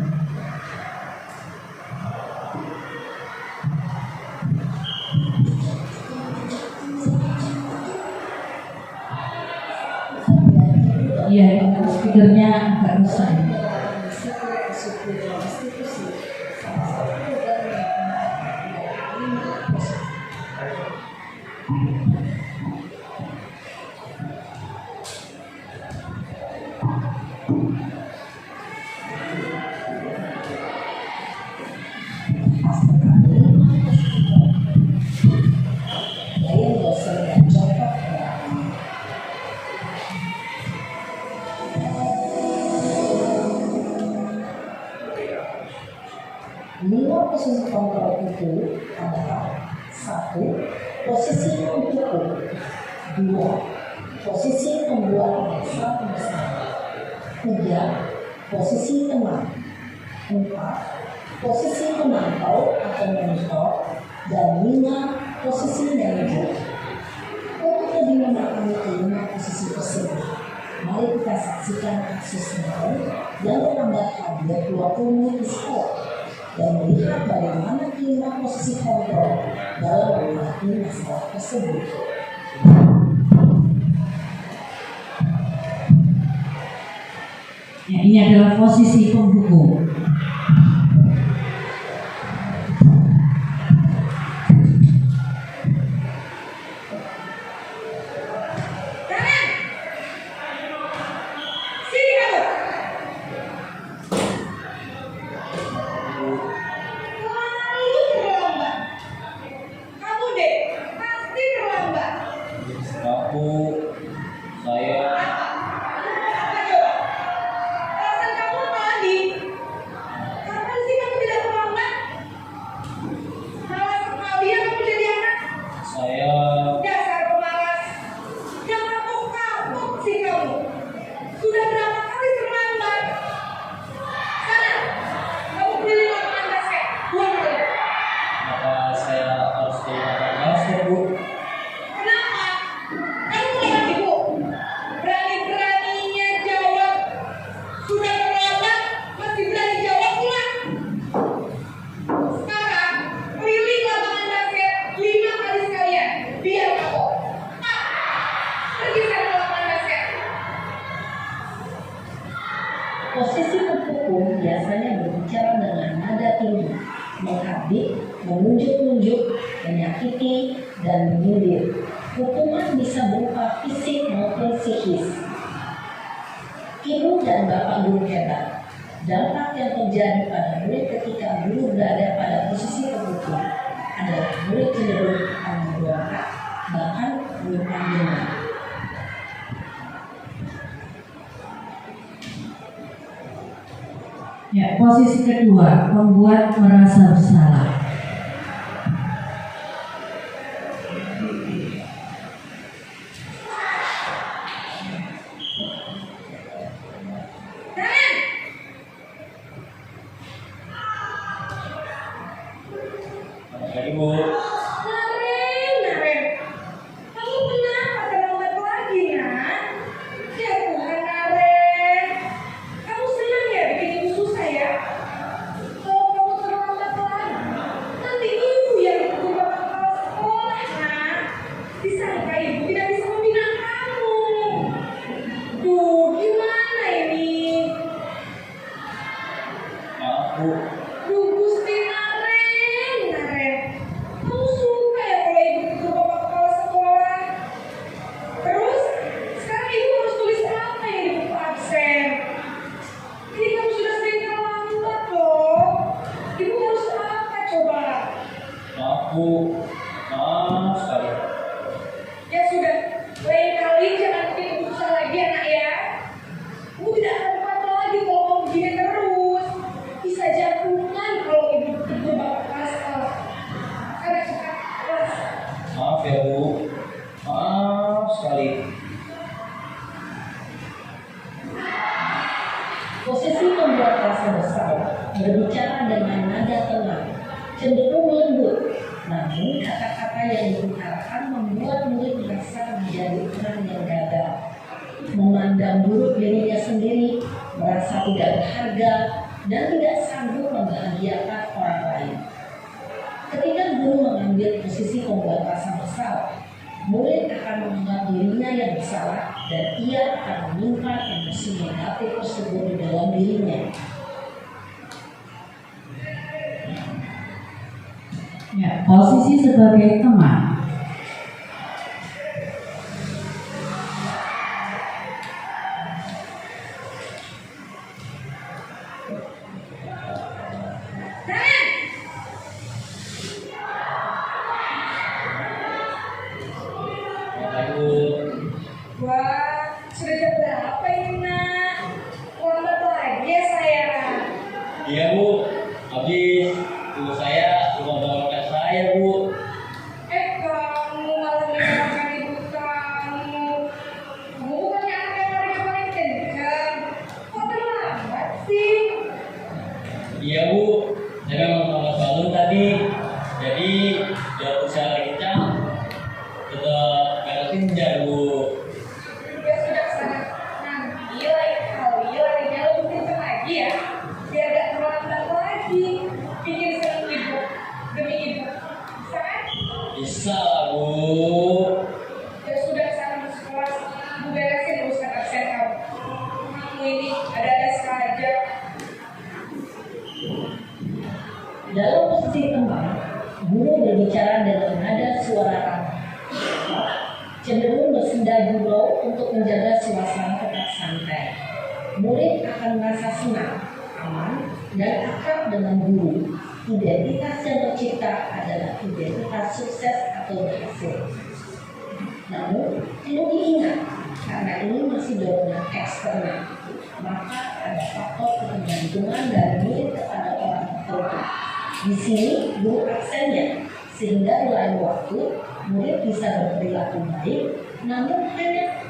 institusi salah satu program yang adalah lingkup positif. Gaya dosen dan contoh pengalaman. Lima posisi kontrol itu adalah: 1. Posisi mendukung. 2. Posisi pembuat dasar bersama. 3. Posisi teman. 4. Posisi pemantau atau monitor. Dan 5. Posisi manajer. Untuk lebih memahami kelima posisi tersebut, mari kita saksikan kasus Mary yang terlambat hadir 20 menit di sekolah dan melihat bagaimana kelima posisi kontrol dalam menghadapi masalah tersebut.
Ya, ini adalah posisi pendukung.
Posisi pendukung biasanya berbicara dengan nada tinggi, menghabis, menunjuk-nunjuk, menyakiti, dan menyindir. Hukuman bisa berupa fisik maupun psikis. Ibu dan bapak guru hebat. Dampak yang terjadi pada murid ketika guru berada pada posisi pendukung adalah murid cenderung akan memberontak, bahkan menyimpan dendam.
Ya, posisi kedua, membuat merasa bersalah.
Posisi pembuat rasa bersalah berbicara dengan nada tenang, cenderung lembut, namun kata-kata yang diutarakan membuat murid merasa menjadi orang yang gagal, memandang buruk dirinya sendiri, merasa tidak berharga, dan tidak sanggup membahagiakan orang lain. Ketika guru mengambil posisi pembuat rasa bersalah, murid akan menganggap dirinya yang bersalah dan ia akan menyimpan emosi negatif tersebut di dalam dirinya.
Ya, posisi sebagai teman.
Wah, sudah jam berapa ini nak? Lambat lagi ya saya.
Iya Bu, habis ibu saya lupa bawakan saya Bu.
Kamu malah menyalahkan ibu kamu. Kamu bukannya anak yang paling kencang. Kok terlambat sih?
Iya Bu, saya memang tambah balon tadi, jadi biar usaha lagi kencang, tetap beresin jar Bu.
Ya sudah sana. Nanti lain kali larinya lebih kencang lagi ya. Biar gak terlambat lagi. Bikin senang ibu demi ibu. Bisa kan?
Bisa lah Bu.
Ya sudah sana masuk kelas. Ibu beresin urusan absen kamu. Kamu ini ada-ada saja.
Dalam posisi teman, guru berbicara dengan nada suara ramah, cenderung bersenda gurau untuk menjaga suasana tetap santai. Murid akan merasa senang, aman, dan akrab dengan guru. Identitas yang tercipta adalah identitas sukses atau berhasil. Namun, perlu diingat, karena ini masih dorongan eksternal, maka ada faktor ketergantungan dari murid kepada orang tertentu. Di sini, guru aksennya, sehingga di lain waktu, murid bisa berperilaku baik, namun hanya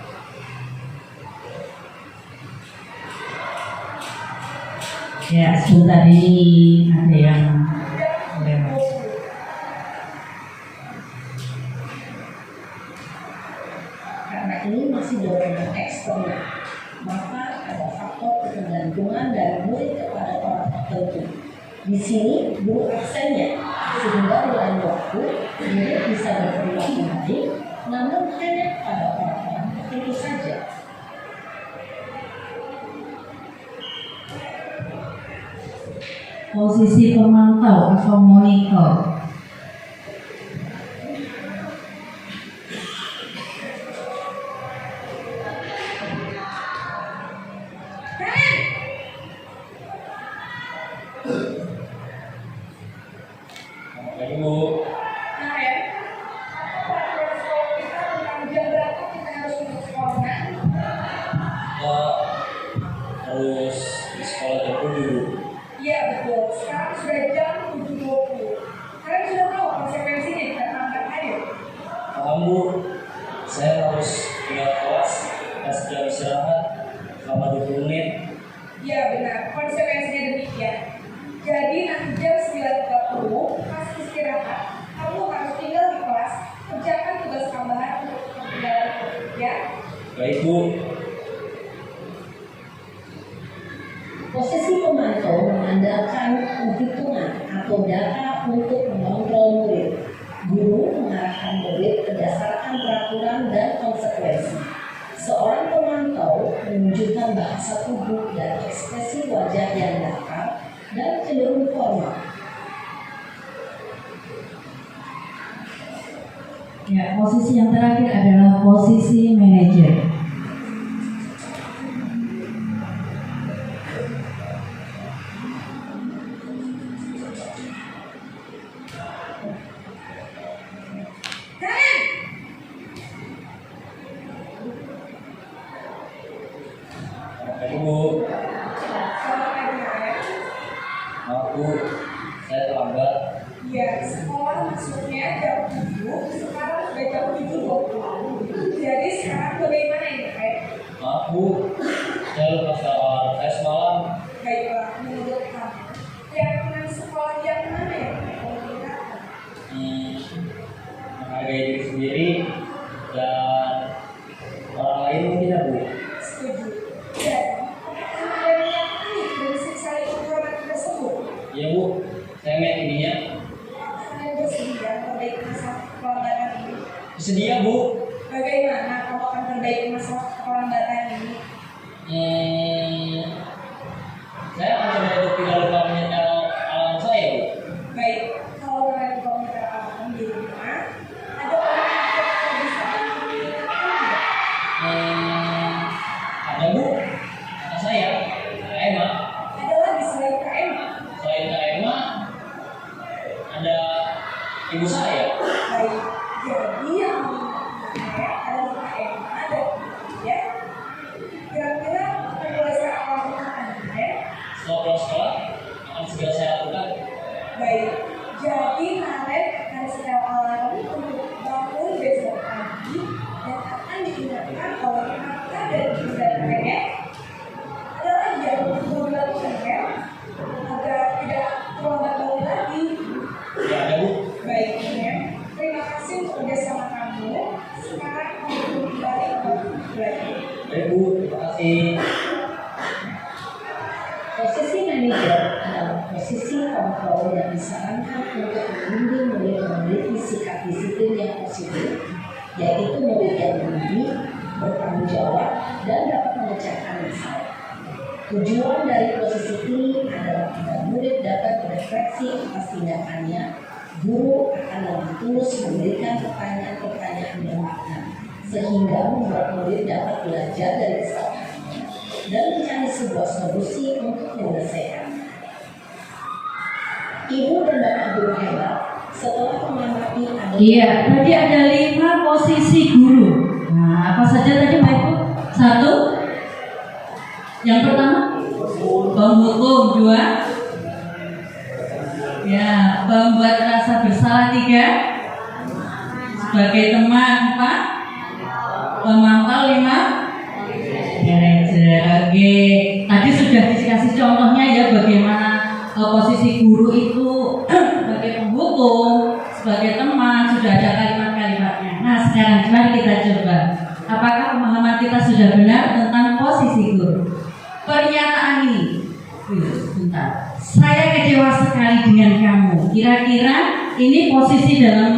Ya, sebentar ini ada yang lewat.
karena ini masih dorongan eksternal, maka ada faktor ketergantungan dari murid kepada orang tertentu. Di sini, guru aksennya, sehingga di lain waktu, murid bisa berperilaku baik, namun hanya pada orang-orang tertentu saja.
Posisi pemantau atau monitor.
Lagi Bu.
Nah ya, apa peraturan sekolah kita tentang jam berapa kita harus masuk sekolah?
Kita harus di sekolah jam 7.
Iya betul, sekarang sudah jam 7.20. Kalian sudah tahu konsekuensinya jika terlambat hadir?
Paham Bu, saya harus tinggal kelas, kasih jam istirahat selama 20 menit.
Iya benar, konsekuensinya demikian. Jadi nanti jam 9.30 pas istirahat, kamu harus tinggal di kelas, kerjakan tugas tambahan untuk ketinggalan, ya?
Baik Bu.
Posisi pemantau mengandalkan penghitungan atau data untuk mengontrol murid. Guru mengarahkan murid berdasarkan peraturan dan konsekuensi. Seorang pemantau menunjukkan bahasa tubuh dan ekspresi wajah yang datar dan cenderung formal.
Ya, posisi yang terakhir adalah posisi manajer.
Lagi Bu.
Selamat pagi ya.
Maaf Bu, saya terlambat.
Iya, sekolah masuknya jam 7, sekarang sudah jam 7.20. Jadi sekarang bagaimana ini, Pak?
Maaf Bu, saya lupa soal tes semalam.
Baiklah, menurut kamu, yang teman sekolah yang mana yang kamu gunakan?
Menghargai diri sendiri dan orang lain mungkin ya Bu.
Setuju. Jadi, apakah ada yang panik dari siksa ukuran tersebut?
Iya Bu, saya meyakininya.
Kalian bersedia memperbaiki masalah pelanggaran ini?
Bersedia Bu.
Bagaimana kamu akan memperbaiki masalah pelanggaran ini?
Saya akan coba untuk tidak lupa menyetel alarm saya Bu.
Baik, kalau kalian lupa menyerah
ibu saya.
Baik, jadi yang ada ada ya. Kira-kira mulai saya awal Anda.
Setelah pulang sekolah akan segera saya lakukan.
Baik, jadi Naret akan saya alami untuk bangun besok pagi dan akan diingatkan oleh kakak dan bunda Naret. Ada lagi yang perlu dilakukan ya, agar tidak terlambat bangun lagi.
Ya ada Bu.
Baik, ya. Terima kasih untuk kerjasama kamu. Sekarang kamu kembali ke belajar.
Baik Bu, terima kasih.
Posisi manajer adalah posisi kontrol yang disarankan untuk membimbing murid memiliki sikap disiplin yang positif, yaitu murid yang berani, bertanggung jawab, dan dapat memecahkan masalah. Tujuan dari posisi ini adalah agar murid dapat berefleksi atas tindakannya. Guru akan lebih tulus memberikan pertanyaan-pertanyaan bermakna, sehingga membuat murid dapat belajar dari kesalahannya dan mencari sebuah solusi untuk menyelesaikannya. Ibu dan bapak guru hebat, setelah mengamati ada
Iya, tadi ada 5 posisi guru. Nah, apa saja tadi Pak Ibu? 1, yang pertama penghukum. 2, ya, membuat rasa bersalah. 3, sebagai teman. 4, memantau. 5, manajer. Oke, tadi sudah dikasih contohnya ya bagaimana posisi guru itu sebagai penghukum, sebagai teman, sudah ada kalimat-kalimatnya. Nah, sekarang mari kita coba. Apakah pemahaman kita sudah benar tentang posisi guru? Pernyataan ini, sebentar. Saya kecewa sekali dengan kamu. Kira-kira ini posisi dalam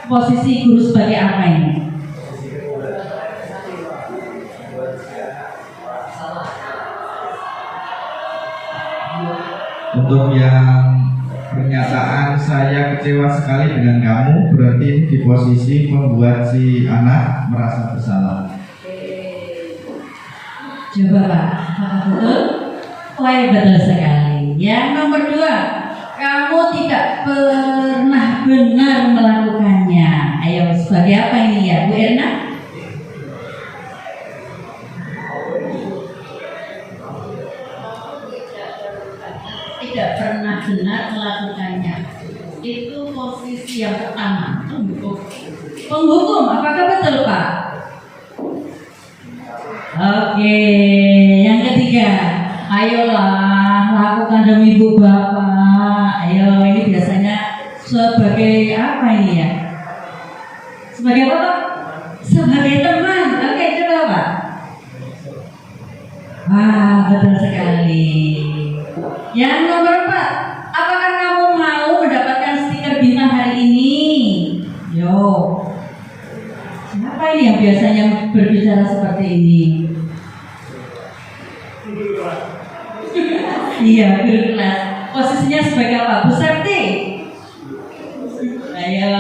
posisi guru sebagai apa ini?
Untuk yang pernyataan saya kecewa sekali dengan kamu, berarti ini di posisi membuat si anak merasa bersalah.
Coba Pak, apakah betul? Wah, betul sekali. Yang nomor 2, kamu tidak pernah benar melakukannya. Ayo, sebagai apa ini ya, Bu Erna? Tidak pernah benar melakukannya. Itu posisi yang pertama, penghukum. Penghukum, apakah betul Pak? Oke, yang ketiga, ayolah lakukan demi ibu bapak. Ayo, ini biasanya sebagai apa ini ya? Sebagai apa Pak? Sebagai teman. Oke, coba Pak. Wah, betul sekali. Yang nomor 4, apakah kamu mau mendapatkan stiker bintang hari ini? Yo, siapa ini yang biasanya berbicara seperti ini? Iya, guru kelas. Posisinya sebagai apa? Bu Septi? Ayo.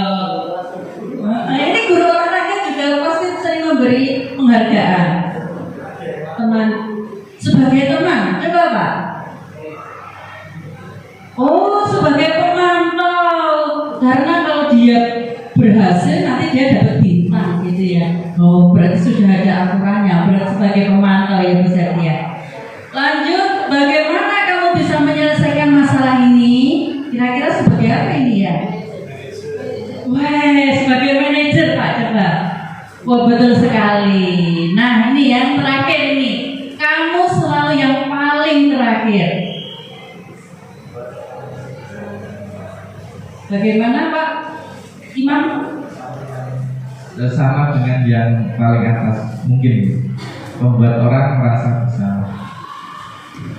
Nah, ini guru olahraga juga pasti sering memberi penghargaan. Teman, sebagai teman, coba Pak. Oh, sebagai pemantau. Karena kalau dia berhasil nanti dia dapat bintang gitu ya. Oh, berarti sudah ada aturannya. Berarti sebagai pemantau ya Bu Septi ya. Lanjut, bagaimana kamu bisa menyelesaikan masalah ini? Kira-kira sebagai apa ini ya? Wah, sebagai manajer Pak, coba. Wah, betul sekali. Nah, ini yang terakhir ini. Kamu selalu yang paling terakhir. Bagaimana Pak Imam?
Sama dengan yang paling atas, mungkin membuat orang merasa bersalah.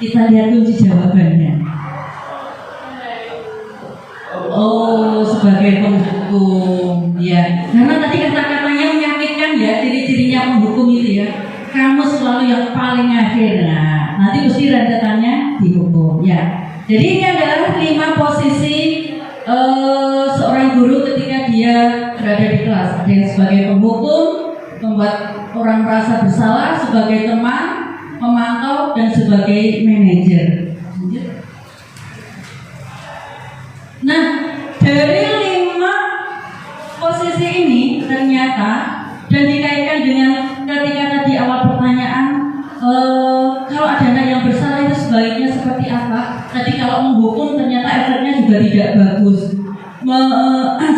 Kita lihat kunci jawabannya. Oh, sebagai penghukum, ya. Karena tadi kata-katanya menyakitkan ya, ciri-cirinya penghukum itu ya. Kamu selalu yang paling akhir. Nah, nanti mesti rentetannya dihukum, ya. Jadi ini adalah 5 posisi seorang guru ketika dia berada di kelas. Ada yang sebagai penghukum, membuat orang merasa bersalah, sebagai teman, memantau, dan sebagai manajer. Nah, dari 5 ternyata dan dikaitkan dengan ketika tadi awal pertanyaan, kalau ada anak yang bersalah itu sebaiknya seperti apa? Tadi kalau menghukum ternyata efeknya juga tidak bagus.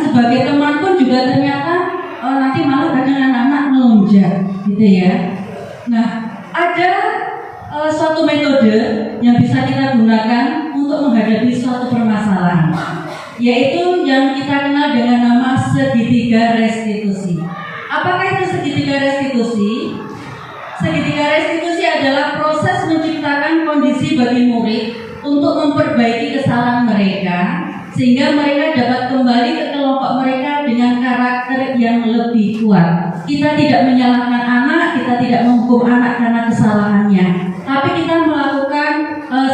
Sebagai teman pun juga ternyata nanti malah kadang anak-anak melonjak, gitu ya. Nah, ada suatu metode yang bisa kita gunakan untuk menghadapi suatu permasalahan, yaitu yang kita kenal dengan nama segitiga restitusi. Apakah itu segitiga restitusi? Segitiga restitusi adalah proses menciptakan kondisi bagi murid untuk memperbaiki kesalahan mereka, sehingga mereka dapat kembali ke kelompok mereka dengan karakter yang lebih kuat. Kita tidak menyalahkan anak, kita tidak menghukum anak karena kesalahannya, tapi kita melakukan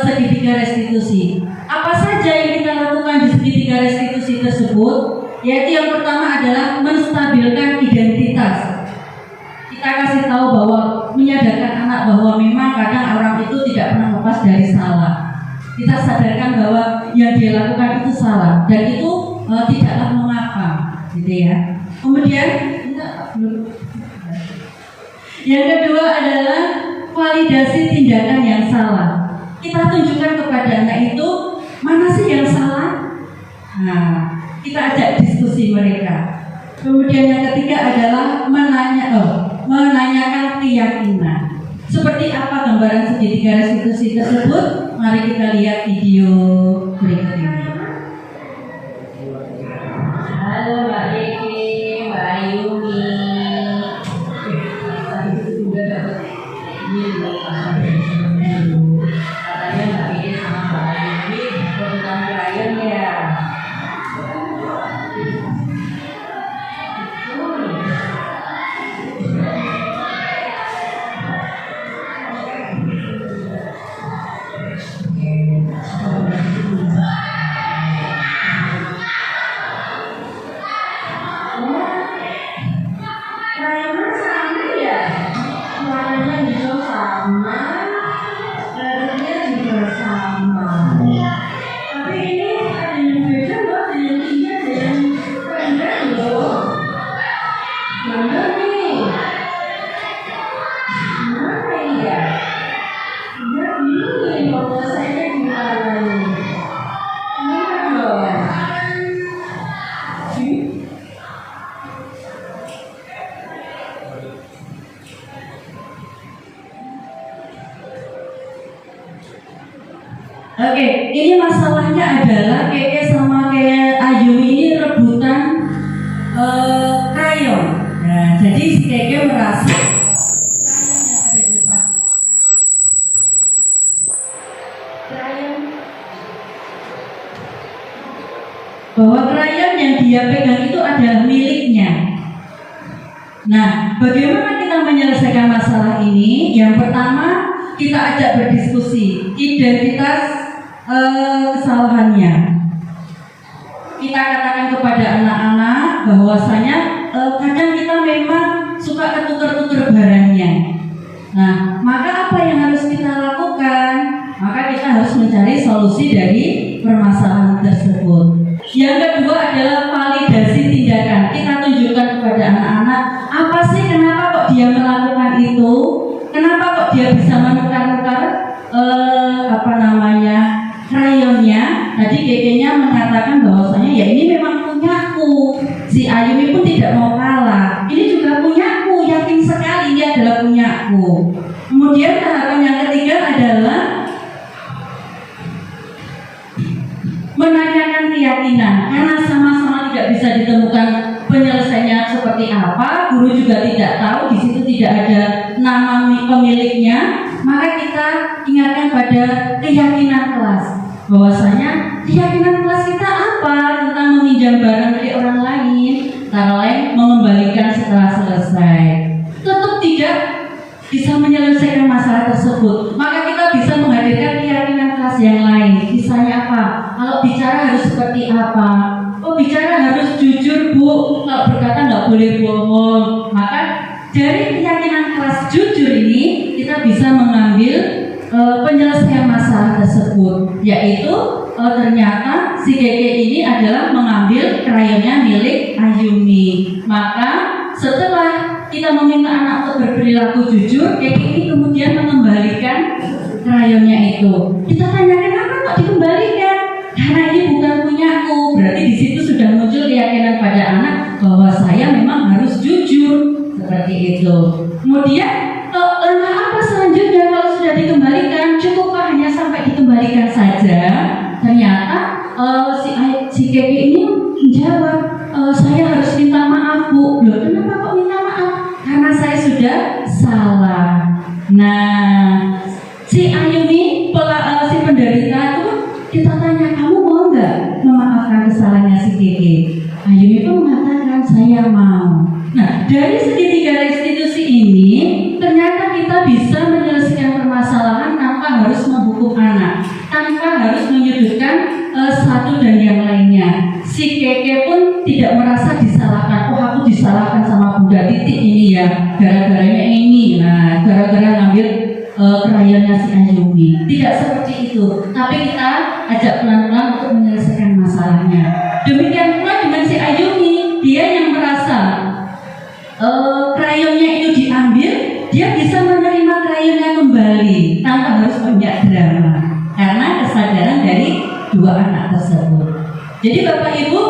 segitiga restitusi. Apa saja yang kita lakukan di segitiga restitusi tersebut? Yaitu yang pertama adalah menstabilkan identitas. Kita kasih tahu bahwa menyadarkan anak bahwa memang kadang orang itu tidak pernah lepas dari salah. Kita sadarkan bahwa yang dia lakukan itu salah dan itu tidaklah mengapa, gitu ya. Kemudian yang kedua adalah validasi tindakan yang salah. Kita tunjukkan kepada anak itu mana sih yang salah. Nah, kita ajak diskusi mereka. Kemudian yang ketiga adalah menanyakan keyakinan. Seperti apa gambaran segitiga restitusi tersebut? Mari kita lihat video berikut ini. Halo Mbak Yeki, Mbak Ayumi. Katanya Mbak Yeki sama Mbak Ayumi tentang klien ya. Oke, ini masalahnya adalah Keke sama kayak Ayumi ini rebutan krayon. Nah, jadi si Keke merasa krayon yang ada di depannya, bahwa krayon yang dia pegang itu adalah miliknya. Nah, bagaimana kita menyelesaikan masalah ini? Yang pertama, kita ajak berdiskusi identitas kesalahannya. Kita katakan kepada anak-anak bahwasanya kadang kita memang suka ketukar-tukar barangnya. Nah, maka apa yang harus kita lakukan? Maka kita harus mencari solusi dari permasalahan tersebut. Yang kedua adalah validasi tindakan. Kita tunjukkan kepada anak-anak apa sih, kenapa kok dia melakukan itu, kenapa kok dia bisa menukar-nukar krayonnya. Tadi Kekenya mengatakan bahwasanya ya ini memang punyaku. Si Ayumi pun tidak mau kalah. Ini juga punyaku, yakin sekali ini adalah punyaku. Kemudian tahapan yang ketiga adalah menanyakan keyakinan. Karena sama-sama tidak bisa ditemukan penyelesaiannya seperti apa, guru juga tidak tahu, di situ tidak ada nama pemiliknya, maka kita ingatkan pada keyakinan kelas. Bahwasanya keyakinan kelas kita apa tentang meminjam barang dari orang lain, antara lain mengembalikan setelah selesai. Tetap tidak bisa menyelesaikan masalah tersebut, maka kita bisa menghadirkan keyakinan kelas yang lain. Misalnya apa? Kalau bicara harus seperti apa? Oh, bicara harus jujur Bu, kalau berkata nggak boleh bohong. Maka dari keyakinan kelas jujur ini kita bisa mengambil penyelesaian masalah tersebut, yaitu ternyata si Keke ini adalah mengambil krayonnya milik Ayumi. Maka setelah kita meminta anak untuk berperilaku jujur, Keke ini kemudian mengembalikan krayonnya itu. Kita tanya kenapa kok dikembalikan? Karena ini bukan punyaku. Berarti di situ sudah muncul keyakinan pada anak bahwa saya memang harus jujur, seperti itu. Kemudian langkah apa selanjutnya kalau sudah dikembalikan? Cukupkah hanya sampai dikembalikan saja? Ternyata si Keke ini menjawab, saya harus minta maaf, Bu. Loh, kenapa kok minta maaf? Karena saya sudah salah. Nah, si Ayumi, si penderita itu, kita tanya, kamu mau nggak memaafkan kesalahannya si Keke? Ayumi pun mengatakan, saya mau. Nah, dari segitiga restitusi ini, ternyata kita bisa menyelesaikan permasalahan tanpa harus menghukum anak, tanpa harus menyudutkan satu dan yang lainnya. Si Keke pun tidak merasa disalahkan. Oh, aku disalahkan sama Bunda Titik ini ya, gara-garanya ini. Nah, gara-gara ngambil krayonnya si Ayumi. Tidak seperti itu. Tapi kita ajak pelan-pelan untuk menyelesaikan masalahnya. Demikian pula dengan si Ayumi, dia yang merasa krayonnya itu diambil, dia bisa menerima krayonnya kembali tanpa harus banyak drama karena kesadaran dari dua anak tersebut. Jadi Bapak Ibu,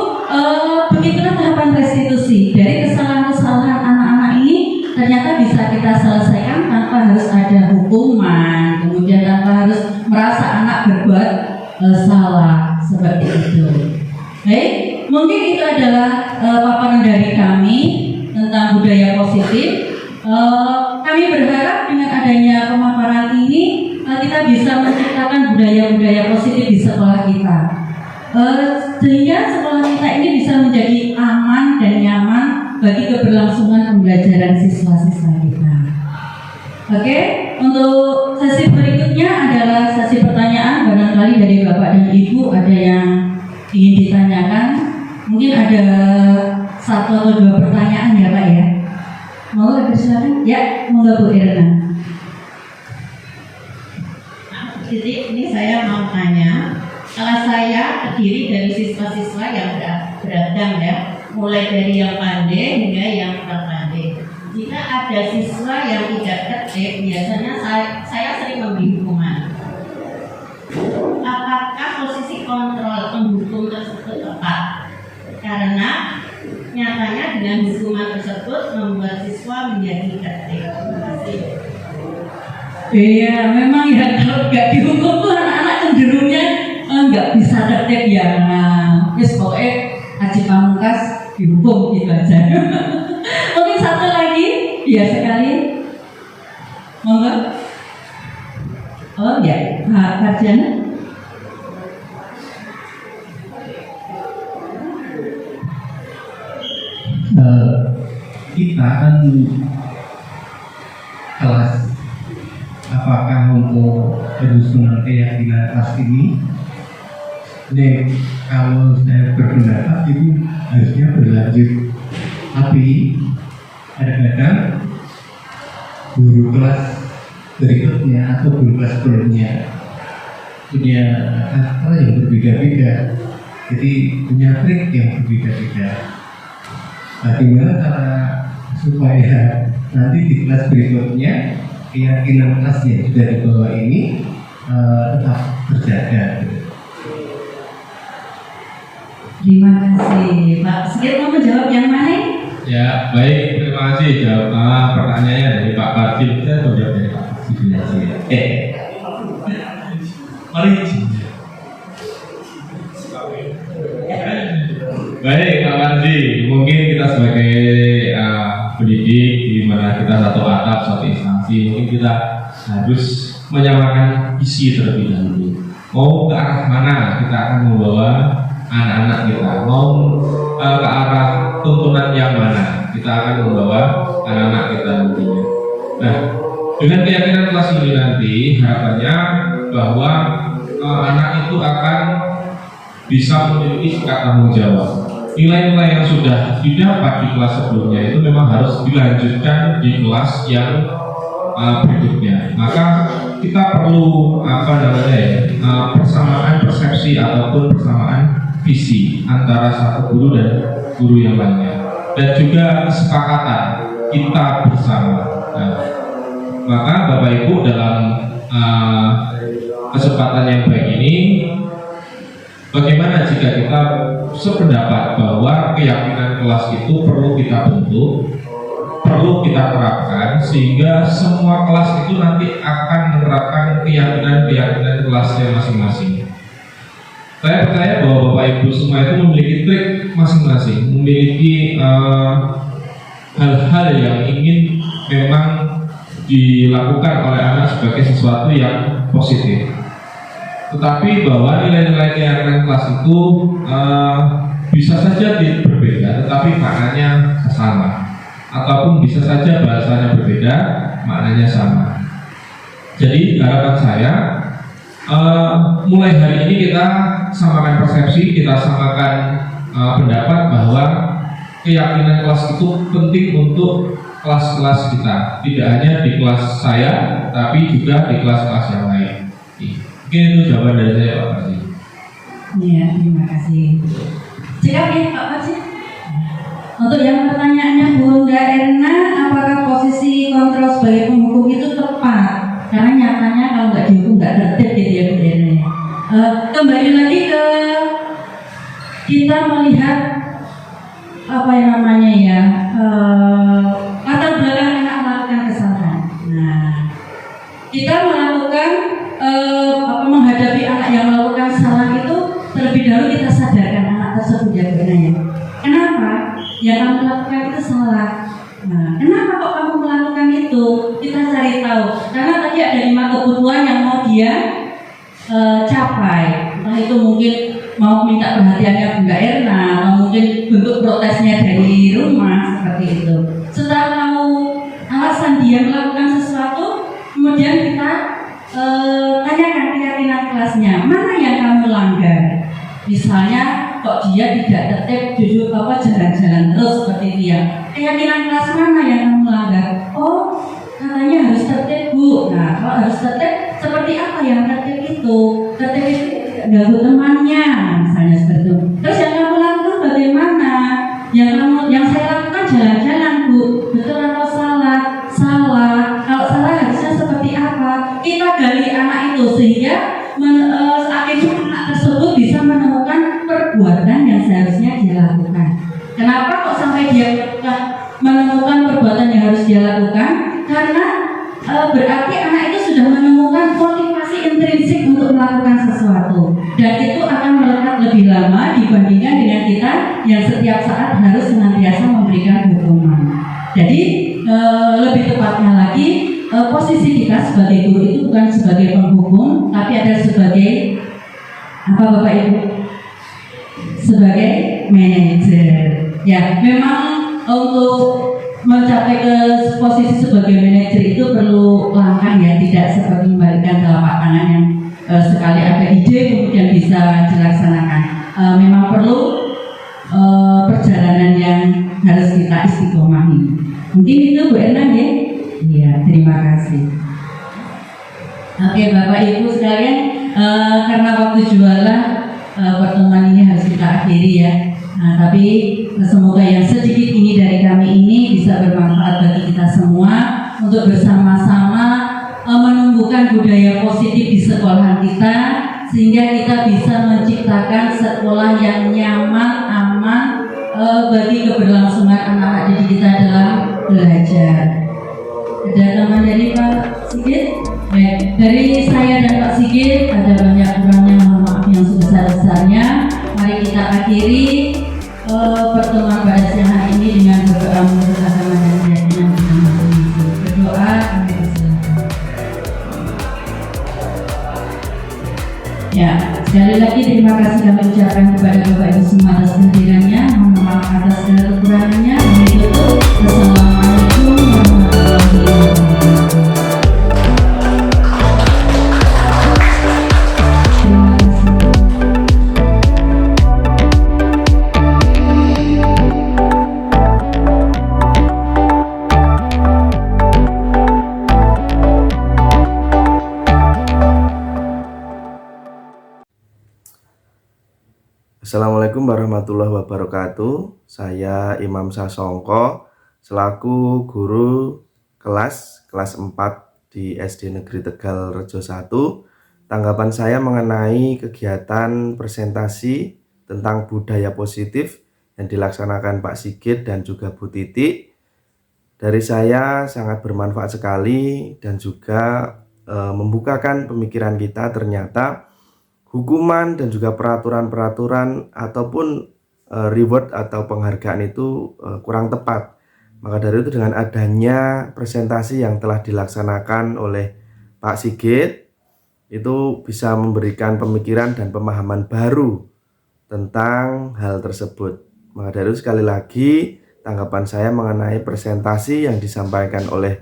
begitulah tahapan restitusi. Dari kesalahan-kesalahan anak-anak ini ternyata bisa kita selesaikan tanpa harus ada hukuman, kemudian tanpa harus merasa anak berbuat salah, seperti itu. Baik, mungkin itu adalah paparan dari kami tentang budaya positif. Kami berharap dengan adanya pemaparan ini kita bisa menciptakan budaya-budaya positif di sekolah kita, sehingga sekolah kita ini bisa menjadi aman dan nyaman bagi keberlangsungan pembelajaran siswa-siswa kita. Oke, untuk sesi berikutnya adalah sesi pertanyaan. Barangkali dari Bapak dan Ibu ada yang ingin ditanyakan. Mungkin ada 1 atau 2 pertanyaan ya Pak ya. Mau bersilakan? Ya, monggo Bu Irna.
Jadi ini saya mau tanya, kalau saya terdiri dari siswa-siswa yang beragam ya, mulai dari yang pandai hingga yang kurang pandai. Jika ada siswa yang tidak tertib, biasanya saya sering memberi hukuman. Apakah posisi kontrol penghukum tersebut tepat? Karena nyatanya dengan hukuman tersebut membuat siswa menjadi tertib. Terima kasih.
Iya, memang ya kalau nggak dihukum tuh anak-anak cenderungnya nggak bisa tertib ya. Nah, wis pokoknya Haji Pamungkas dihukum gitu aja. Mungkin satu lagi, ya sekali. Monggo. Oh ya, Pak Karjana.
Kita kan kelas, apakah untuk penyusunan keyakinan kelas ini, kalau saya berpendapat itu harusnya berlanjut. Tapi kadang-kadang guru kelas berikutnya atau guru kelas sebelumnya punya karakter yang berbeda-beda, jadi punya trik yang berbeda-beda. Bagaimana cara supaya nanti di kelas berikutnya keyakinan kelas yang sudah dibawa ini tetap terjaga?
Terima kasih Pak. Sikit mau menjawab yang mana?
Ya, baik, terima kasih. Jawab pertanyaannya dari Pak Parti. Kita jawab dari Pak Parti aja. Mari. Baik, Pak Parti. Mungkin kita sebagai pendidik di mana kita satu atap, satu instansi, mungkin kita harus menyamakan visi terlebih dahulu. Mau ke arah mana kita akan membawa anak-anak kita? Mau ke arah tuntunan yang mana kita akan membawa anak-anak kita nantinya? Nah, dengan keyakinan kelas ini nanti harapannya bahwa anak itu akan bisa memiliki sikap tanggung jawab. Nilai-nilai yang sudah didapat di kelas sebelumnya itu memang harus dilanjutkan di kelas yang berikutnya. Maka kita perlu persamaan persepsi ataupun persamaan visi antara satu guru dan guru yang lainnya. dan juga kesepakatan kita bersama. Nah, maka Bapak Ibu dalam kesempatan yang baik ini, bagaimana jika kita sependapat bahwa keyakinan kelas itu perlu kita bentuk, perlu kita terapkan, sehingga semua kelas itu nanti akan menerapkan keyakinan kelasnya masing-masing. Saya percaya bahwa Bapak Ibu semua itu memiliki trik masing-masing, memiliki hal-hal yang ingin memang dilakukan oleh anak sebagai sesuatu yang positif. Tetapi bahwa nilai-nilai keyakinan kelas itu bisa saja berbeda, tetapi maknanya sama, ataupun bisa saja bahasanya berbeda, maknanya sama. Jadi harapan saya, mulai hari ini kita samakan persepsi, kita samakan pendapat bahwa keyakinan kelas itu penting untuk kelas-kelas kita, tidak hanya di kelas saya, tapi juga di kelas-kelas yang lain. Mungkin itu jawaban dari saya, Pak Farsi.
Iya, terima kasih. Siap ya, Pak Farsi. Untuk yang pertanyaannya Bunda Erna, apakah posisi kontrol sebagai penghukum itu tepat? Karena nyatanya kalau nggak dihukum nggak tertib gitu ya Bunda Erna. Kembali lagi ke kita melihat apa yang namanya ya, latar belakang anak melakukan kesalahan. Nah, kita melakukan menghadapi anak yang melakukan salah itu terlebih dahulu kita sadarkan anak tersebut ya Bunda ya. Kenapa? Yang kamu lakukan itu salah. Nah, kenapa kok kamu melakukan itu? Kita cari tahu. Karena tadi ada 5 kebutuhan yang mau dia capai. Entah itu mungkin mau minta perhatiannya Bunda Erna, atau mungkin bentuk protesnya dari rumah seperti itu. Setelah tahu alasan dia melakukan sesuatu, kemudian kita tanyakan keyakinan kelasnya, mana yang kamu langgar? Misalnya kok dia tidak tertib, jujur jalan-jalan terus seperti itu ya. Keyakinan kelas mana yang kamu langgar? Oh, katanya harus tertib Bu. Nah, kalau harus tertib, seperti apa yang tertib itu? Tertib itu ganggu temannya, misalnya seperti itu. Terus yang kamu lakukan bagaimana? Yang saya lakukan jalan-jalan Bu. Betul atau salah? Salah. Kalau salah harusnya seperti apa? Kita gali anak itu sehingga akhirnya anak tersebut bisa menemukan perbuatan yang seharusnya dia lakukan. Kenapa kok sampai dia menemukan perbuatan yang harus dia lakukan? Karena berarti anak itu sudah menemukan motivasi intrinsik untuk melakukan sesuatu, dan itu akan melekat lebih lama dibandingkan dengan kita yang setiap saat harus senantiasa memberikan hukuman. Jadi lebih tepatnya lagi, posisi kita sebagai guru itu bukan sebagai penghukum, tapi ada sebagai apa Bapak Ibu? Sebagai manajer. Ya, memang untuk mencapai ke posisi sebagai manajer itu perlu langkah ya, tidak seperti membalikan telapak tangan yang sekali ada ide kemudian bisa dilaksanakan. Memang perlu perjalanan yang harus kita istiqomahi. Mungkin itu Bu Erna ya? Iya, terima kasih. Oke Bapak Ibu sekalian, karena waktu jualan pertemuan ini harus kita akhiri ya. Nah, tapi semoga yang sedikit ini dari kami ini bisa bermanfaat bagi kita semua untuk bersama-sama menumbuhkan budaya positif di sekolahan kita, sehingga kita bisa menciptakan sekolah yang nyaman, aman bagi keberlangsungan anak-anak didik kita dalam belajar. Ada teman dari Pak Sigit? Baik, dari saya dan Pak Sigit ada banyak kurangnya, mohon maaf yang sebesar-besarnya. Mari kita akhiri pertemuan pada siang hari ini dengan berdoa menurut agama dan keyakinan kita masing-masing. Berdoa, kami persilakan. Ya, sekali lagi terima kasih kami ucapkan kepada Bapak Ibu semua atas kehadirannya. Mohon maaf atas segala kekurangannya. Assalamualaikum warahmatullahi wabarakatuh.
Assalamualaikum warahmatullahi wabarakatuh. Saya Imam Sasongko selaku guru kelas 4 di SD Negeri Tegal Rejo 1. Tanggapan saya mengenai kegiatan presentasi tentang budaya positif yang dilaksanakan Pak Sigit dan juga Bu Titi. Dari saya sangat bermanfaat sekali dan juga membukakan pemikiran kita. Ternyata hukuman dan juga peraturan-peraturan ataupun reward atau penghargaan itu kurang tepat. Maka dari itu dengan adanya presentasi yang telah dilaksanakan oleh Pak Sigit, itu bisa memberikan pemikiran dan pemahaman baru tentang hal tersebut. Maka dari itu sekali lagi tanggapan saya mengenai presentasi yang disampaikan oleh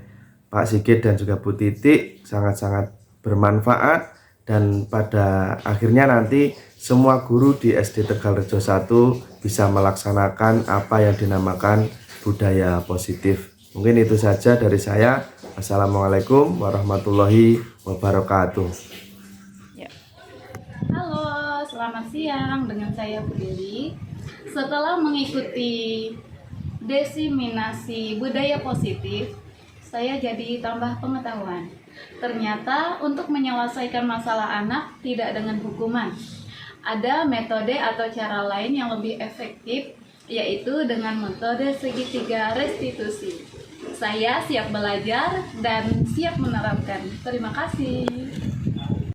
Pak Sigit dan juga Bu Titi sangat-sangat bermanfaat, dan pada akhirnya nanti semua guru di SD Tegal Rejo 1 bisa melaksanakan apa yang dinamakan budaya positif. Mungkin itu saja dari saya. Assalamualaikum warahmatullahi wabarakatuh.
Halo, selamat siang. Dengan saya Bu Dewi. Setelah mengikuti diseminasi budaya positif, saya jadi tambah pengetahuan. Ternyata untuk menyelesaikan masalah anak tidak dengan hukuman. Ada metode atau cara lain yang lebih efektif, yaitu dengan metode segitiga restitusi. Saya siap belajar dan siap menerapkan. Terima kasih.